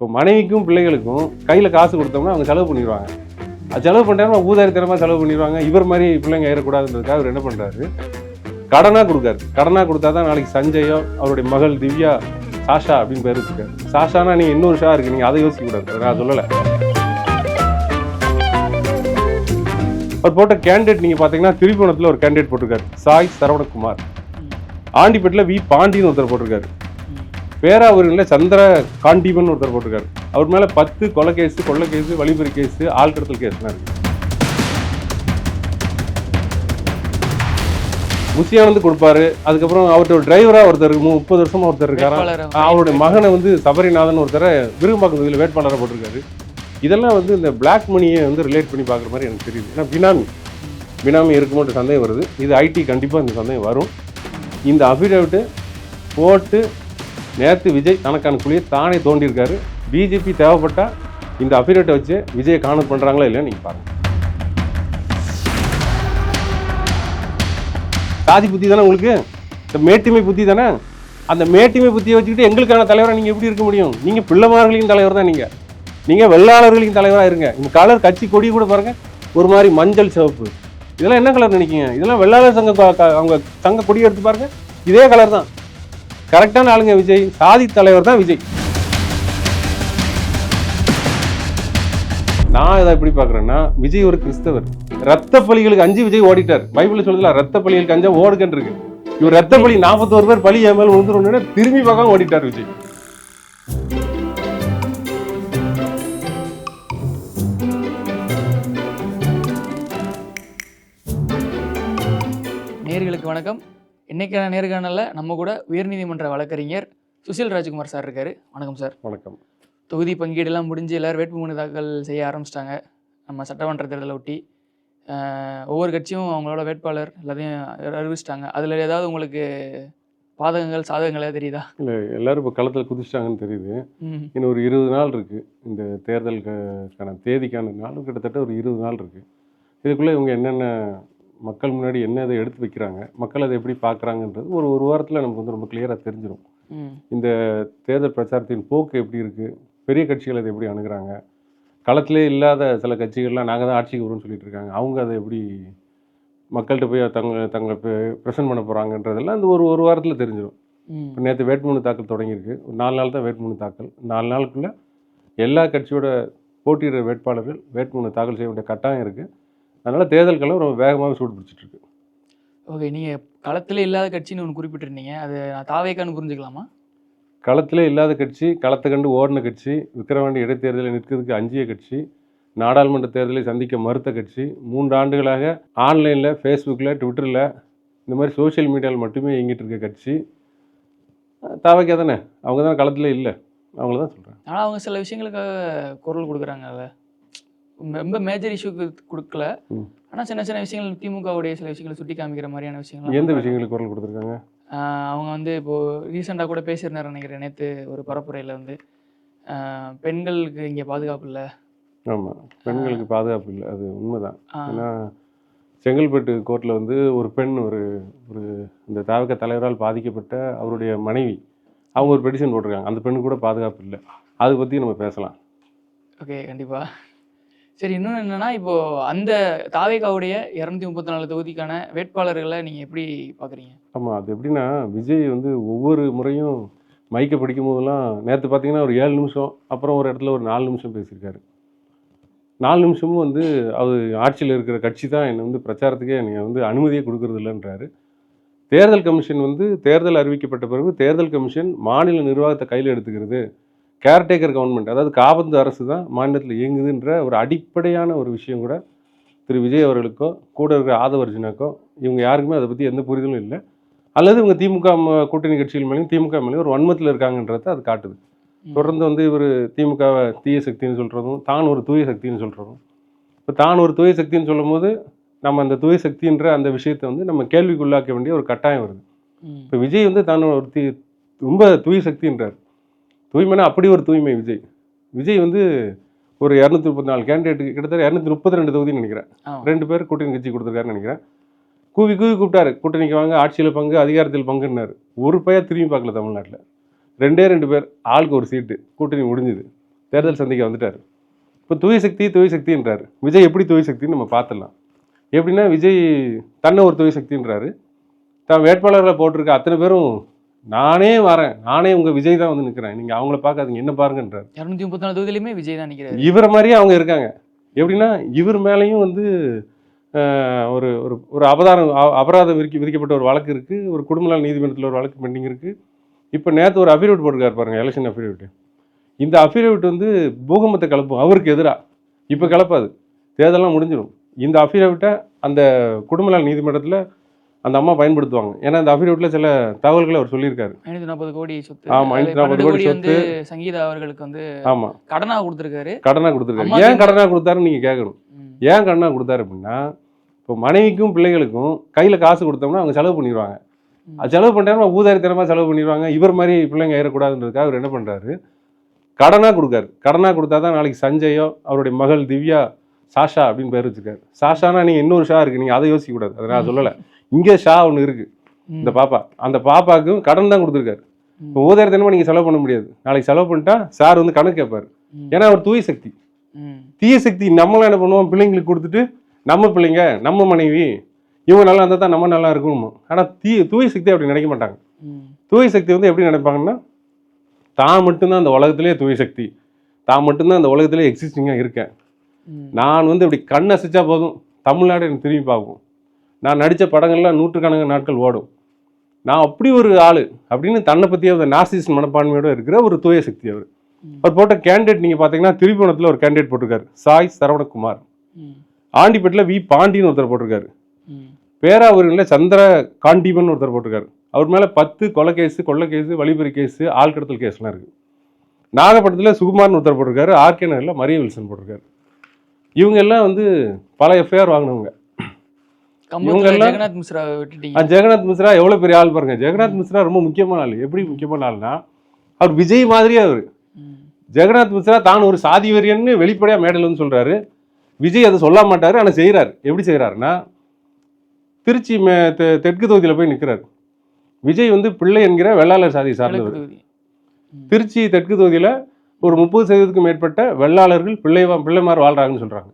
இப்போ மனைவிக்கும் பிள்ளைகளுக்கும் கையில் காசு கொடுத்தோம்னா அவங்க செலவு பண்ணிடுவாங்க. அது செலவு பண்ணுறாங்க, ஊதாரித்தனமாக செலவு பண்ணிடுவாங்க. இவர் மாதிரி பிள்ளைங்க ஏறக்கூடாதுன்றதுக்காக அவர் என்ன பண்ணுறாரு, கடனாக கொடுக்காரு. கடனாக கொடுத்தா தான் நாளைக்கு சஞ்சயோ அவருடைய மகள் திவ்யா சாஷா அப்படின்னு பேர் வச்சுருக்காரு. சாஷானா நீங்கள் இன்னொரு ஷா இருக்குது, நீங்கள் அதை யோசிக்கக்கூடாது, நான் சொல்லலை. அவர் போட்ட கேண்டிடேட் நீங்கள் பார்த்தீங்கன்னா திரிபுவனத்தில் ஒரு கேண்டிடேட் போட்டிருக்காரு, சாய் சரவணகுமார். ஆண்டிப்பேட்டில் வி பாண்டின்னு ஒருத்தர் போட்டிருக்காரு. பேராவூரில் சந்திர காண்டீபன் ஒருத்தர் போட்டிருக்காரு. அவர் மேலே 10 கொலை கேஸு, கொள்ளை கேஸு, வழிபறி கேஸு, ஆள் கடத்தல் கேஸ்லாம் இருக்கு. முசியானந்து கொடுப்பாரு. அதுக்கப்புறம் அவர்கிட்ட ஒரு டிரைவரா ஒருத்தர் 30 வருஷமா ஒருத்தர் இருக்காரு. அவருடைய மகனை வந்து சபரிநாதன் ஒருத்தரை விருகம்பாக்கம் தொகுதியில் வேட்பாளராக போட்டிருக்காரு. இதெல்லாம் வந்து இந்த பிளாக் மணியை வந்து ரிலேட் பண்ணி பார்க்குற மாதிரி எனக்கு தெரியுது. ஏன்னா பினாமி இருக்குமோன்ற சந்தேகம் வருது. இது ஐடி கண்டிப்பாக இந்த சந்தேகம் வரும். இந்த அஃபிடேவிட்டு போட்டு நேற்று விஜய் தனக்கான குழியை தானே தோண்டியிருக்காரு. பிஜேபி தேவைப்பட்டா இந்த அஃபிடேவிட்டை வச்சு விஜயை காணல் பண்ணுறாங்களா இல்லையா நீங்கள் பாருங்கள். சாதி புத்தி தானே உங்களுக்கு, இந்த மேட்டிமை புத்தி தானே. அந்த மேட்டிமை புத்தியை வச்சுக்கிட்டு எங்களுக்கான தலைவராக நீங்கள் எப்படி இருக்க முடியும்? நீங்கள் பிள்ளைமார்களின் தலைவர் தான். நீங்கள் வெள்ளாளர்களின் தலைவராக இருங்க. இந்த கலர் கட்சி கொடி கூட பாருங்கள், ஒரு மாதிரி மஞ்சள் சிவப்பு. இதெல்லாம் என்ன கலர் நினைக்கிங்க? இதெல்லாம் வெள்ளாளர் சங்க அவங்க சங்க கொடி எடுத்து பாருங்க, இதே கலர் தான். கரெக்டான ஆளுங்க விஜய், சாதி தலைவர் தான் விஜய். நான் இதை எப்படி பார்க்குறேன்னா, விஜய் ஒரு கிறிஸ்தவர். ரத்த பலிகளுக்கு அஞ்சு விஜய் ஓடிட்டார். பைபிள் சொல்லுதுல, ரத்த பலிகளுக்கு அஞ்சா ஓடுகன்னு இருக்கு. இவர் ரத்த பலி 41 பேர் பலி என் மேல் விழுந்துருன்னு திரும்பி பார்க்காம ஓடிட்டார் விஜய். நேயர்களுக்கு வணக்கம். இன்னைக்கான நேர்காணலில் நம்ம கூட உயர்நீதிமன்ற வழக்கறிஞர் சுசில் ராஜ்குமார் சார் இருக்காரு. வணக்கம் சார். வணக்கம். தொகுதி பங்கீடெல்லாம் முடிஞ்சு எல்லோரும் வேட்புமனு தாக்கல் செய்ய ஆரம்பிச்சிட்டாங்க. நம்ம சட்டமன்ற தேர்தலை ஒட்டி ஒவ்வொரு கட்சியும் அவங்களோட வேட்பாளர் எல்லாத்தையும் அறிவிச்சிட்டாங்க. அதில் ஏதாவது உங்களுக்கு பாதகங்கள் சாதகங்களே தெரியுதா? இல்லை, எல்லாரும் இப்போ களத்தில் குதிச்சிட்டாங்கன்னு தெரியுது. இன்னும் ஒரு 20 நாள் இருக்குது இந்த தேர்தலுக்கான தேதிக்கான நாள். கிட்டத்தட்ட ஒரு 20 நாள் இருக்குது. இதுக்குள்ளே இவங்க என்னென்ன மக்கள் முன்னாடி என்ன இதை எடுத்து வைக்கிறாங்க, மக்கள் அதை எப்படி பார்க்குறாங்கன்றது ஒரு வாரத்தில் நமக்கு வந்து ரொம்ப கிளியராக தெரிஞ்சிடும். இந்த தேர்தல் பிரச்சாரத்தின் போக்கு எப்படி இருக்குது, பெரிய கட்சிகள் அதை எப்படி அணுகிறாங்க, களத்திலே இல்லாத சில கட்சிகள்லாம் நாங்கள் தான் ஆட்சிக்கு வரும்னு சொல்லிட்டு இருக்காங்க, அவங்க அதை எப்படி மக்கள்கிட்ட போய் தங்களை ப்ரெசென்ட் பண்ண போகிறாங்கன்றதெல்லாம் இந்த ஒரு வாரத்தில் தெரிஞ்சிடும். இப்போ நேற்று வேட்புமனு தாக்கல் தொடங்கியிருக்கு. ஒரு 4 நாள் தான் வேட்புமனு தாக்கல். 4 நாளுக்குள்ளே எல்லா கட்சியோட போட்டியிடுற வேட்பாளர்கள் வேட்புமனு தாக்கல் செய்ய வேண்டிய கட்டாயம் இருக்குது. அதனால் தேர்தல்களும் ரொம்ப வேகமாக சூடு பிடிச்சிட்ருக்கு. ஓகே, நீங்கள் களத்தில் இல்லாத கட்சின்னு ஒன்று குறிப்பிட்டிருந்தீங்க, அது நான் தாவேக்கான்னு புரிஞ்சுக்கலாமா? களத்திலே இல்லாத கட்சி, களத்தை கண்டு ஓடின கட்சி, விக்கிரவாண்டி இடைத்தேர்தலில் நிற்கிறதுக்கு அஞ்சிய கட்சி, நாடாளுமன்ற தேர்தலை சந்திக்க மறுத்த கட்சி, 3 ஆண்டுகளாக ஆன்லைனில், ஃபேஸ்புக்கில், ட்விட்டரில் இந்த மாதிரி சோஷியல் மீடியாவில் மட்டுமே இயங்கிட்டு இருக்க கட்சி தாவேக்கா தானே. அவங்க தான் களத்தில் இல்லை, அவங்கள தான் சொல்கிறேன். ஆனால் அவங்க சில விஷயங்களுக்காக குரல் கொடுக்குறாங்க. அதை ரொம்ப மேஜர் இஷ்யூக்கு கொடுக்கல, ஆனால் சின்ன சின்ன விஷயங்கள் திமுகவுடைய சில விஷயங்களை சுட்டி காமிக்கிற மாதிரியான விஷயங்கள். எந்த விஷயங்களுக்கு குரல் கொடுத்துருக்காங்க? அவங்க வந்து இப்போது ரீசெண்டாக கூட பேசியிருந்தார் நினைக்கிறேன். நேற்று ஒரு பரப்புரையில் வந்து பெண்களுக்கு இங்கே பாதுகாப்பு இல்லை. ஆமாம், பெண்களுக்கு பாதுகாப்பு இல்லை, அது உண்மைதான். ஏன்னா செங்கல்பட்டு கோர்ட்டில் வந்து ஒரு பெண் ஒரு இந்த தாவேக்கா தலைவரால் பாதிக்கப்பட்ட அவருடைய மனைவி அவங்க ஒரு பெட்டிஷன் போட்டிருக்காங்க. அந்த பெண்ணுக்கு கூட பாதுகாப்பு இல்லை. அதை பற்றி நம்ம பேசலாம். ஓகே, கண்டிப்பாக. சரி, இன்னொன்று என்னென்னா, இப்போது அந்த தாவேக்காவுடைய 234 தொகுதிக்கான வேட்பாளர்களை நீங்கள் எப்படி பார்க்குறீங்க? ஆமாம், அது எப்படின்னா, விஜய் வந்து ஒவ்வொரு முறையும் மைக்கை படிக்கும் போதெல்லாம், நேற்று பார்த்தீங்கன்னா ஒரு 7 நிமிஷம், அப்புறம் ஒரு இடத்துல ஒரு 4 நிமிஷம் பேசியிருக்காரு. 4 நிமிஷமும் வந்து அவர் ஆட்சியில் இருக்கிற கட்சி தான் என்னை வந்து பிரச்சாரத்துக்கே நீங்கள் வந்து அனுமதியே கொடுக்கறது இல்லைன்றாரு. தேர்தல் கமிஷன் வந்து தேர்தல் அறிவிக்கப்பட்ட பிறகு தேர்தல் கமிஷன் மாநில நிர்வாகத்தை கையில் எடுத்துக்கிறது. கேர்டேக்கர் கவர்மெண்ட், அதாவது காபந்து அரசு தான் மாநிலத்தில் இயங்குதுன்ற ஒரு அடிப்படையான ஒரு விஷயம் கூட திரு விஜய் அவர்களுக்கோ கூட இருக்கிற ஆதவ அர்ஜுனாக்கோ இவங்க யாருக்குமே அதை பற்றி எந்த புரிதலும் இல்லை. அல்லது இவங்க திமுக கூட்டணி கட்சிகள் மேலேயும் திமுக மேலேயும் ஒரு வன்மத்தில் இருக்காங்கன்றதை அது காட்டுது. தொடர்ந்து வந்து இவர் திமுகவை தீய சக்தின்னு சொல்கிறதும், தான் ஒரு தூய சக்தின்னு சொல்கிறதும். இப்போ தான் ஒரு தூய சக்தின்னு சொல்லும் போது நம்ம அந்த தூய சக்தின்ற அந்த விஷயத்தை வந்து நம்ம கேள்விக்குள்ளாக்க வேண்டிய ஒரு கட்டாயம் வருது. இப்போ விஜய் வந்து தான் ஒரு ரொம்ப தூய சக்தின்றார். தூய்மைனா அப்படி ஒரு தூய்மை விஜய் வந்து ஒரு 234 கேண்டிடேட்டுக்கு கிட்டத்தட்ட 232 தொகுதின்னு நினைக்கிறேன். 2 பேர் கூட்டணி கட்சி கொடுத்துருக்காருன்னு நினைக்கிறேன். கூவி கூப்பிட்டாரு, கூட்டணிக்கு வாங்க, ஆட்சியில் பங்கு, அதிகாரத்தில் பங்குன்னாரு. ஒரு பையன் திரும்பி பார்க்கல தமிழ்நாட்டில். 2 பேர் ஆளுக்கு ஒரு சீட்டு, கூட்டணி முடிஞ்சுது. தேர்தல் சந்திக்க வந்துட்டார். இப்போ தூய சக்தின்றாரு. விஜய் எப்படி தூய சக்தின்னு நம்ம பார்த்துடலாம். எப்படின்னா விஜய் தன்னை ஒரு தூய சக்தின்றாரு. தான் வேட்பாளர்களை போட்டிருக்க அத்தனை பேரும் நானே வரேன், நானே உங்கள் விஜய் தான் வந்து நிற்கிறேன், நீங்கள் அவங்கள பார்க்காதீங்க என்ன பாருங்கன்றார். 234 தொகுதியிலுமே விஜய் தான் நிற்கிறாரு. இவரை மாதிரியே அவங்க இருக்காங்க. எப்படின்னா இவர் மேலேயும் வந்து ஒரு ஒரு ஒரு அபராதம் விதிக்கப்பட்ட ஒரு வழக்கு இருக்குது. ஒரு குடும்ப நல நீதிமன்றத்தில் ஒரு வழக்கு பெண்டிங் இருக்குது. இப்போ நேற்று ஒரு அஃபிடேவிட் போட்டிருக்காரு பாருங்கள், எலெக்ஷன் அஃபிடேவிட். இந்த அஃபிடேவிட் வந்து பூகம்பத்தை கலப்பும், அவருக்கு எதிராக. இப்போ கலப்பாது, தேர்தலாம் முடிஞ்சிடும். இந்த அஃபிடேவிட்டை அந்த குடும்ப நல நீதிமன்றத்தில் அந்த அம்மா பயன்படுத்துவாங்க. ஏன்னா அந்த அஃபிடேவிட்டில் சில தகவல்களை அவர் சொல்லியிருக்காரு. 540 கோடி சொத்து. ஆமாம், 540 கோடி சொத்து. சங்கீதா அவர்களுக்கு வந்து ஆமாம் கடனாக கொடுத்துருக்காரு. ஏன் கடனாக கொடுத்தாருன்னு நீங்கள் கேட்கணும். ஏன் கடனாக கொடுத்தாரு அப்படின்னா, இப்போ மனைவிக்கும் பிள்ளைகளுக்கும் கையில் காசு கொடுத்தோம்னா அவங்க செலவு பண்ணிடுவாங்க. அது செலவு பண்ணிட்டாருன்னா ஊதாரித்தனமாக செலவு பண்ணிடுவாங்க. இவர் மாதிரி பிள்ளைங்க ஏறக்கூடாதுன்றதுக்காக அவர் என்ன பண்ணுறாரு, கடனாக கொடுக்காரு. கடனாக கொடுத்தா தான் நாளைக்கு சஞ்சயோ அவருடைய மகள் திவ்யா சாஷா அப்படின்னு பேர் வச்சுருக்காரு. சாஷானா நீங்கள் இன்னொரு ஷா இருக்குது, நீங்கள் அதை யோசிக்கக்கூடாது, அதை நான் சொல்லலை. இங்கே ஷா ஒன்று இருக்குது, இந்த பாப்பா. அந்த பாப்பாவுக்கும் கடன் தான் கொடுத்துருக்காரு. இப்போ ஊதாரித்தனமாக நீங்கள் செலவு பண்ண முடியாது. நாளைக்கு செலவு பண்ணிட்டா சார் வந்து கணக்கு கேட்பார். ஏன்னா அவர் தூய சக்தி. தீய சக்தி நம்மளாம் என்ன பண்ணுவோம், பிள்ளைங்களுக்கு கொடுத்துட்டு நம்ம பிள்ளைங்க நம்ம மனைவி இவங்க நல்லா இருந்தால் தான் நம்ம நல்லா இருக்கணும். ஆனால் தூய சக்தி அப்படி நினைக்க மாட்டாங்க. தூய சக்தி வந்து எப்படி நினைப்பாங்கன்னா, தான் மட்டும்தான் அந்த உலகத்திலே தூய சக்தி, தான் மட்டும்தான் அந்த உலகத்திலே எக்ஸிஸ்டிங்காக இருக்கேன், நான் வந்து இப்படி கண் அசைச்சா போதும் தமிழ்நாடு எனக்கு திரும்பி பார்க்கும், நான் நடித்த படங்கள்லாம் நூற்றுக்கணக்கான நாட்கள் ஓடும், நான் அப்படி ஒரு ஆள் அப்படின்னு தன்னை பற்றிய அந்த நார்சிஸ்ட் மனப்பான்மையோடு இருக்கிற ஒரு தூய சக்தி அவர். அவர் போட்ட கேண்டிடேட் நீங்கள் பார்த்தீங்கன்னா திருப்பணத்தில் ஒரு கேண்டிடேட் போட்டிருக்காரு, சாய் சரவணகுமார். ஆண்டிப்பேட்டில் வி பாண்டின்னு ஒருத்தர் போட்டிருக்காரு. பேராவூரில் சந்திர காண்டிபன் ஒருத்தர் போட்டிருக்காரு. அவர் மேலே 10 கொலை கேஸு, கொள்ளை கேஸு, வழிபறி கேஸு, ஆள் கடத்தல் கேஸ்லாம் இருக்குது. நாகப்பட்டினத்தில் சுகுமார்னு ஒருத்தர் போட்டிருக்காரு. ஆர்கே நகரில் மரிய வில்சன் போட்டிருக்காரு. இவங்க எல்லாம் வந்து பல எஃப்ஐஆர் வாங்கினவங்க. ஜெகநாத் மிஸ்ரா எவ்வளோ பெரிய ஆள் பாருங்க. ஜெகநாத் மிஸ்ரா ரொம்ப முக்கியமான ஆள். எப்படி முக்கியமான ஆள்னா, அவர் விஜய் மாதிரியே அவர். ஜெகநாத் மிஸ்ரா தான் ஒரு சாதி வெறியன்னு வெளிப்படையாக மேடையில் வந்து சொல்கிறாரு. விஜய் அதை சொல்ல மாட்டார், ஆனால் செய்கிறார். எப்படி செய்கிறாருன்னா, திருச்சி தெற்கு தொகுதியில் போய் நிற்கிறார். விஜய் வந்து பிள்ளை என்கிற வெள்ளாளர் சாதியை சார்ந்தவர். திருச்சி தெற்கு தொகுதியில் ஒரு 30% மேற்பட்ட வெள்ளாளர்கள் பிள்ளைமார் வாழ்கிறாங்கன்னு சொல்கிறாங்க.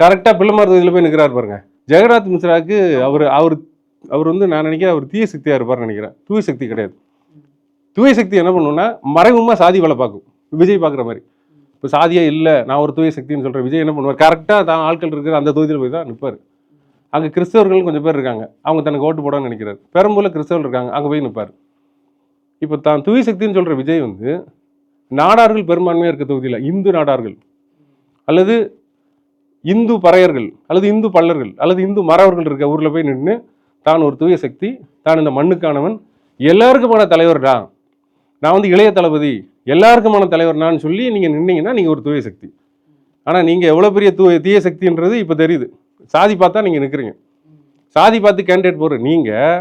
கரெக்டாக பிள்ளைமார் தொகுதியில் போய் நிற்கிறார் பாருங்க. ஜெகநாத் மிஸ்ராவுக்கு அவர் வந்து நான் நினைக்கிறேன் அவர் தீய சக்தியாக இருப்பார்னு நினைக்கிறேன். தூய சக்தி கிடையாது. தூய சக்தி என்ன பண்ணுன்னா, மறைமுகமாக சாதி வேலை பார்க்கும். விஜய் பார்க்குற மாதிரி. இப்போ சாதியே இல்லை, நான் ஒரு தூய சக்தின்னு சொல்கிறேன். விஜய் என்ன பண்ணுவார், கரெக்டாக தான் ஆட்கள் இருக்கிற அந்த தொகுதியில் போய் தான் நிற்பார். அங்கே கிறிஸ்தவர்கள் கொஞ்சம் பேர் இருக்காங்க, அவங்க தனக்கு ஓட்டு போடான்னு நினைக்கிறார். பெரம்பூரில் கிறிஸ்தவர்கள் இருக்காங்க, அங்கே போய் நிற்பார். இப்போ தான் தூய சக்தின்னு சொல்கிற விஜய் வந்து நாடார்கள் பெரும்பான்மையாக இருக்க தொகுதியில் இந்து நாடார்கள் அல்லது இந்து பறையர்கள் அல்லது இந்து பல்லர்கள் அல்லது இந்து மறவர்கள் இருக்க ஊரில் போய் நின்று தான் ஒரு தூய சக்தி, தான் இந்த மண்ணுக்கானவன், எல்லாருக்குமான தலைவர்டா, நான் வந்து இளைய தளபதி, எல்லாருக்குமான தலைவர்னான்னு சொல்லி நீங்கள் நின்னீங்கன்னா நீங்கள் ஒரு தூய சக்தி. ஆனால் நீங்கள் எவ்வளோ பெரிய தீய சக்தின்றது இப்போ தெரியுது. சாதி பார்த்தா நீங்கள் நிற்கிறீங்க. சாதி பார்த்து கேண்டிடேட் போடுற நீங்கள்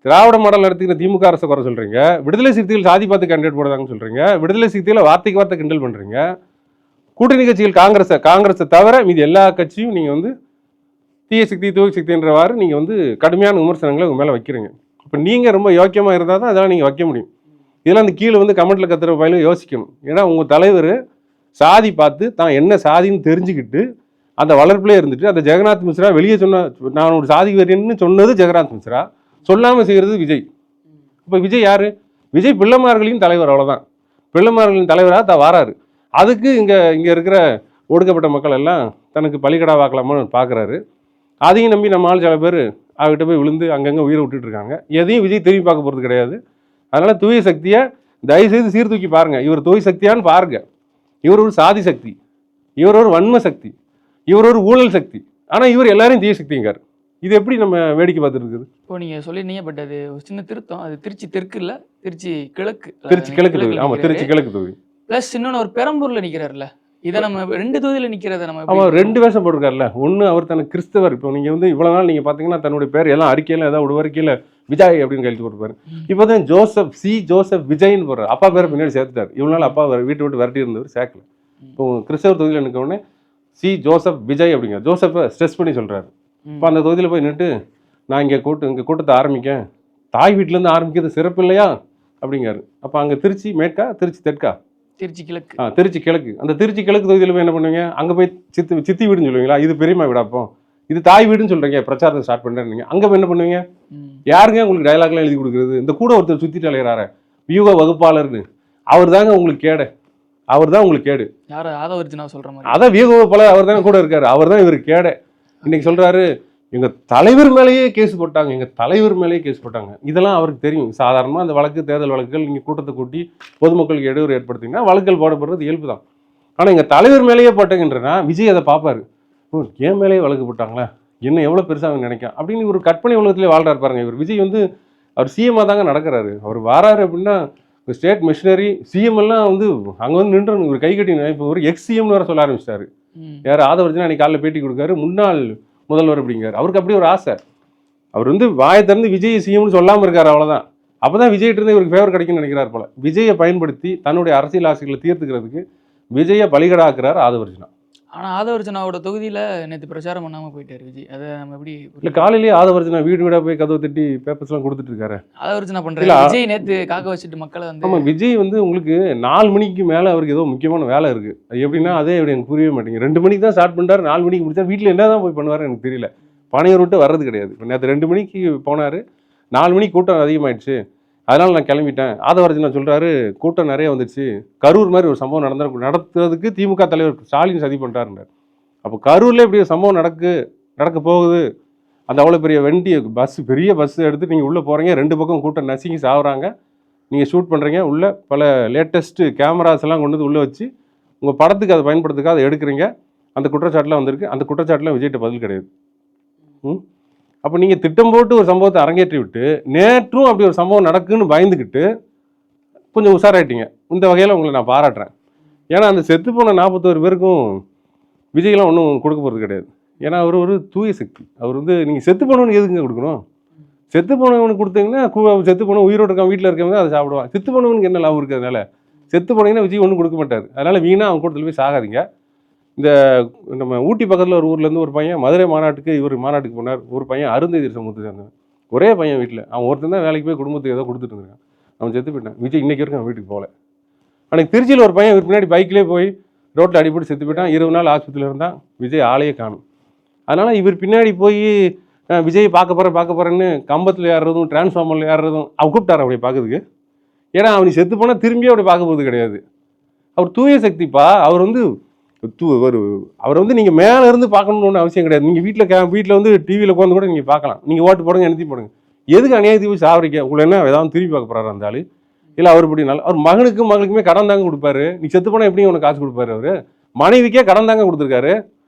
திராவிட மாடல் நடத்துக்கிற திமுக அரசை குறை சொல்கிறீங்க. விடுதலை சிறுத்தைகள் சாதி பார்த்து கேண்டிடேட் போடுறாங்கன்னு சொல்கிறீங்க. விடுதலை சிறுத்தைகளை வார்த்தைக்கு வார்த்தை கிண்டல் பண்ணுறீங்க. கூட்டணி கட்சிகள் காங்கிரஸை தவிர மீது எல்லா கட்சியும் நீங்கள் வந்து தீய சக்தி தூய சக்தின்றவாறு நீங்கள் வந்து கடுமையான விமர்சனங்களை உங்கள் மேலே வைக்கிறீங்க. இப்போ நீங்கள் ரொம்ப யோக்கியமாக இருந்தால் தான் அதெல்லாம் நீங்கள் வைக்க முடியும். இதெல்லாம் அந்த கீழே வந்து கமெண்ட்டில் கத்துற பயிலும் யோசிக்கணும். ஏன்னா உங்கள் தலைவர் சாதி பார்த்து தான் என்ன சாதின்னு தெரிஞ்சுக்கிட்டு அந்த வளர்ப்பிலே இருந்துட்டு அந்த ஜெகநாத் மிஸ்ரா வெளியே நான் ஒரு சாதி வெறியன்னு சொன்னது ஜெகநாத் மிஸ்ரா, சொல்லாமல் செய்கிறது விஜய். இப்போ விஜய் யார்? விஜய் பிள்ளைமார்களின் தலைவர், அவ்வளோதான். பிள்ளைமார்களின் தலைவராக தான் வாராரு. அதுக்கு இங்கே இருக்கிற ஒடுக்கப்பட்ட மக்கள் எல்லாம் தனக்கு பலிகடா வாக்கலாமான்னு பார்க்குறாரு. அதையும் நம்பி நம்ம ஆள் சில பேர் அவர்கிட்ட போய் விழுந்து அங்கங்கே உயிரை விட்டுட்டு இருக்காங்க. எதையும் விஜய் திரும்பி பார்க்க போகிறது கிடையாது. அதனால் தூய சக்தியை தயவுசெய்து சீர்தூக்கி பாருங்கள். இவர் தூய சக்தியான்னு பாருங்கள். இவர் ஒரு சாதி சக்தி, இவர் ஒரு வன்ம சக்தி, இவர் ஒரு ஊழல் சக்தி. ஆனால் இவர் எல்லாரையும் தீய சக்திங்கார். இது எப்படி நம்ம வேடிக்கை பார்த்துட்டு இருக்குது? இப்போ நீங்கள் சொல்லிருந்தீங்க, பட் அது ஒரு சின்ன திருத்தம். அது திருச்சி தெற்கு இல்லை, திருச்சி கிழக்கு தொகுதி. ஆமாம், திருச்சி கிழக்கு தொகுதி. ப்ளஸ் இன்னொன்று ஒரு பெரம்பூரில் நிற்கிறாருல்ல, இதை நம்ம 2 தொகுதியில் நிற்கிறத நம்ம அவர் 2 வேஷம் போட்டிருக்காருல்ல. ஒன்று அவர் தனக்கு கிறிஸ்தவர். இப்போ நீங்கள் வந்து இவ்வளோ நாள் நீங்கள் பார்த்தீங்கன்னா தன்னுடைய பேர் எல்லாம் அறிக்கையில் ஏதாவது ஒரு அறிக்கையில் விஜய் அப்படின்னு கழித்து கொடுப்பாரு. இப்போ தான் ஜோசப் விஜய்னு போடுறாரு. அப்பா பேரை பின்னாடி சேர்த்துட்டார். இவ்வளோ நாள் அப்பா வீட்டை விட்டு விரட்டி இருந்தவர் சேர்க்கல. இப்போ கிறிஸ்தவர் தொகுதியில் நிற்க உடனே ஜோசப் விஜய் அப்படிங்க ஜோசப்பை ஸ்ட்ரெஸ் பண்ணி சொல்கிறாரு. இப்போ அந்த தொகுதியில் போய் நின்று நான் இங்கே கூட்டத்தை ஆரம்பிக்கேன், தாய் வீட்டிலேருந்து ஆரம்பிக்கிறது சிறப்பு இல்லையா அப்படிங்காரு. அப்போ அங்கே திருச்சி மேற்கா திருச்சி தெற்கா? திருச்சி கிழக்கு. திருச்சி கிழக்கு. அந்த திருச்சி கிழக்கு தொகுதியில் போய் என்ன பண்ணுவீங்க? அங்கே போய் சித்தி வீடுன்னு சொல்லுவீங்களா? இது பெரியம்மா வீடா? அப்போ இது தாய் வீடுன்னு சொல்கிறீங்க, பிரச்சாரத்தை ஸ்டார்ட் பண்ணுறேன்னு. அங்கே போய் என்ன பண்ணுவீங்க? யாருங்க உங்களுக்கு டைலாக்லாம் எழுதி கொடுக்குறது? இந்த கூட ஒருத்தர் சுற்றிட்டு அலையிறாரு, வியூக வகுப்பாளர்னு. அவர் தாங்க உங்களுக்கு கேடு. அவர் தான் உங்களுக்கு கேடு. யார்? ஆதவர்ஜுனா சொல்கிற மாதிரி. அதான் வியூக வகுப்பாளர் அவர் தானே கூட இருக்காரு. அவர் தான் இவருக்கு கேடு. இன்னைக்கு சொல்கிறாரு, எங்கள் தலைவர் மேலேயே கேஸ் போட்டாங்க, எங்கள் தலைவர் மேலேயே கேஸ் போட்டாங்க. இதெல்லாம் அவருக்கு தெரியும். சாதாரணமாக அந்த வழக்கு, தேர்தல் வழக்குகள், நீங்கள் கூட்டத்தை கூட்டி பொதுமக்களுக்கு இடையூறு ஏற்படுத்திங்கன்னா வழக்குகள் போடப்படுறது இயல்பு தான். ஆனால் எங்கள் தலைவர் மேலேயே போட்டாங்கன்றனா விஜய் அதை பார்ப்பாரு. என் மேலேயே வழக்கு போட்டாங்களா, என்ன எவ்வளோ பெருசாக அவங்க நினைக்கும் அப்படின்னு ஒரு கற்பனை உலகத்திலே வாழ்றாரு பாருங்க. இவர் விஜய் வந்து அவர் சிஎம்மாக தாங்க நடக்கிறாரு. அவர் வராரு அப்படின்னா ஸ்டேட் மிஷினரி சிஎம் எல்லாம் வந்து அங்கே வந்து நின்று ஒரு கை கட்டி. இப்போ ஒரு எக்ஸ் சிஎம்னு வேறு சொல்ல ஆரம்பிச்சிட்டாரு. யார்? ஆதவர்ஜுனா அன்னைக்கு காலையில் பேட்டி கொடுக்காரு, முன்னாள் முதல்வர் அப்படிங்கிறார். அவருக்கு அப்படி ஒரு ஆசை. அவர் வந்து வாயை திறந்து விஜய் சிஎம்னு சொல்லாமல் இருக்காரு, அவ்வளோதான். அப்போ தான் விஜய்கிட்ட இருந்து இவருக்கு ஃபேவர் கிடைக்கும்னு நினைக்கிறார் போல. விஜயை பயன்படுத்தி தன்னுடைய அரசியல் ஆசைகளை தீர்த்துக்கிறதுக்கு விஜயை பலிகடாக்குறார் ஆதவர்ஜுனா. ஆனால் ஆதவர்ஜுனாவோட தொகுதியில் நேற்று பிரச்சாரம் பண்ணாமல் போயிட்டார் விஜய். அதை நம்ம எப்படி? இல்லை, காலையிலேயே ஆதவர்ஜுனா வீடு வீடாக போய் கதவை தட்டி பேப்பர்ஸ்லாம் கொடுத்துட்டு இருக்காரு. ஆதவர்ஜுனா பண்ணுறாரு. விஜய் நேற்று காக்க வச்சுட்டு மக்களை வந்து. ஆமாம், விஜய் வந்து உங்களுக்கு 4 மணிக்கு மேலே அவருக்கு ஏதோ முக்கியமான வேலை இருக்குது. அது எப்படின்னா அதே எப்படி எனக்கு புரியவே மாட்டேங்குது. 2 மணிக்கு தான் ஸ்டார்ட் பண்ணுறாரு, 4 மணிக்கு முடிச்சா வீட்டில் என்ன தான் போய் பண்ணுவார் எனக்கு தெரியல. பனையூர் விட்டு வர்றது கிடையாது. இப்போ நேற்று 2 மணிக்கு போனார், 4 மணிக்கு கூட்டம் அதிகமாகிடுச்சு, அதனால் நான் கிளம்பிட்டேன். ஆதவர்ஜுனா சொல்கிறாரு, கூட்டம் நிறைய வந்துடுச்சு, கரூர் மாதிரி ஒரு சம்பவம் நடத்துறதுக்கு திமுக தலைவர் ஸ்டாலின் சதி பண்ணுறாருன்றார். அப்போ கரூரில் இப்படி ஒரு சம்பவம் நடக்க போகுது. அந்த அவ்வளோ பெரிய வண்டி பெரிய பஸ் எடுத்து நீங்கள் உள்ளே போகிறீங்க, 2 பக்கம் கூட்டம் நசுங்கி சாகுறாங்க, நீங்கள் ஷூட் பண்ணுறீங்க, உள்ளே பல லேட்டஸ்ட்டு கேமராஸ் எல்லாம் கொண்டு வந்து உள்ளே வச்சு உங்கள் படத்துக்கு அதை பயன்படுத்துக்காக அதை எடுக்கிறீங்க. அந்த குற்றச்சாட்டுலாம் வந்திருக்கு. அந்த குற்றச்சாட்டுலாம் விஜய்கிட்ட பதில் கிடையாது. அப்போ நீங்கள் திட்டம் போட்டு ஒரு சம்பவத்தை அரங்கேற்றி விட்டு நேற்றும் அப்படி ஒரு சம்பவம் நடக்குன்னு பயந்துக்கிட்டு கொஞ்சம் உஷாராயிட்டீங்க. இந்த வகையில் உங்களை நான் பாராட்டுறேன். ஏன்னா அந்த செத்து போன 41 பேருக்கும் விஜய்லாம் ஒன்றும் கொடுக்க போகிறது கிடையாது. ஏன்னா அவர் ஒரு தூய சக்தி. அவர் வந்து நீங்கள் செத்து போனவனுக்கு எதுக்குங்க கொடுக்கணும்? செத்து போனவனுக்கு கொடுத்தீங்கன்னா செத்து போன உயிரோடு இருக்கான், வீட்டில் இருக்கவங்க அதை சாப்பிடுவான். செத்து போனவனுக்கு என்ன லாபம் இருக்குது? அதனால் செத்து போனீங்கன்னா விஜய் ஒன்றும் கொடுக்க மாட்டார். அதனால் வீணாக அவங்க கூட்டத்தில் போய் சாகாதீங்க. இந்த நம்ம ஊட்டி பக்கத்தில் ஒரு ஊர்லேருந்து ஒரு பையன் மதுரை மாநாட்டுக்கு மாநாட்டுக்கு போனார். ஒரு பையன் அருந்ததியர் சமூகத்தை சேர்ந்தவன், ஒரே பையன் வீட்டில். அவன் ஒருத்தன் தான் வேலைக்கு போய் குடும்பத்துக்கு ஏதோ கொடுத்துட்டு இருந்திருக்கான். அவன் செத்து போயிட்டான். விஜய் இன்றைக்கி வரைக்கும் அவன் வீட்டுக்கு போகல. அன்றைக்கி திருச்சியில் ஒரு பையன் பின்னாடி பைக்லேயே போய் ரோட்டில் அடிப்பட்டு செத்து போயிட்டான். 20 நாள் ஆஸ்பத்திரியில் இருந்தான். விஜய் ஆளையே காணும். அதனால் இவர் பின்னாடி போய் விஜய் பார்க்க போகிறேன்னு கம்பத்தில் ஏறுறதும் டிரான்ஸ்ஃபார்மரில் ஏறுறதும் அவன் கூப்பிட்டார் அவனை பார்க்கறதுக்கு. ஏன்னா அவனை செத்து போனால் திரும்பியும் அப்படி பார்க்க போகிறது கிடையாது. அவர் தூய சக்திப்பா. அவர் வந்து அவரை வந்து நீங்கள் மேலே இருந்து பார்க்கணுன்னு ஒன்றும் அவசியம் கிடையாது. நீங்கள் வீட்டில் வந்து டிவியில் உட்காந்து கூட நீங்கள் பார்க்கலாம். நீங்கள் ஓட்டு போடுங்க, எழுதி போடுங்க. எதுக்கு அநியாயத்துக்கு போய் சாவரிக்க? உங்களை என்ன ஏதாவது திரும்பி பார்க்க போகிறாரு அந்த ஆள்? இல்லை, அவர் இப்படி நல்லா அவர் மகளுக்குமே கடன் தாங்க கொடுப்பாரு. நீ செத்து போனால் எப்படி உனக்கு காசு கொடுப்பாரு? அவர் மனைவிக்கே கடன் தாங்க கொடுத்துருக்காரு.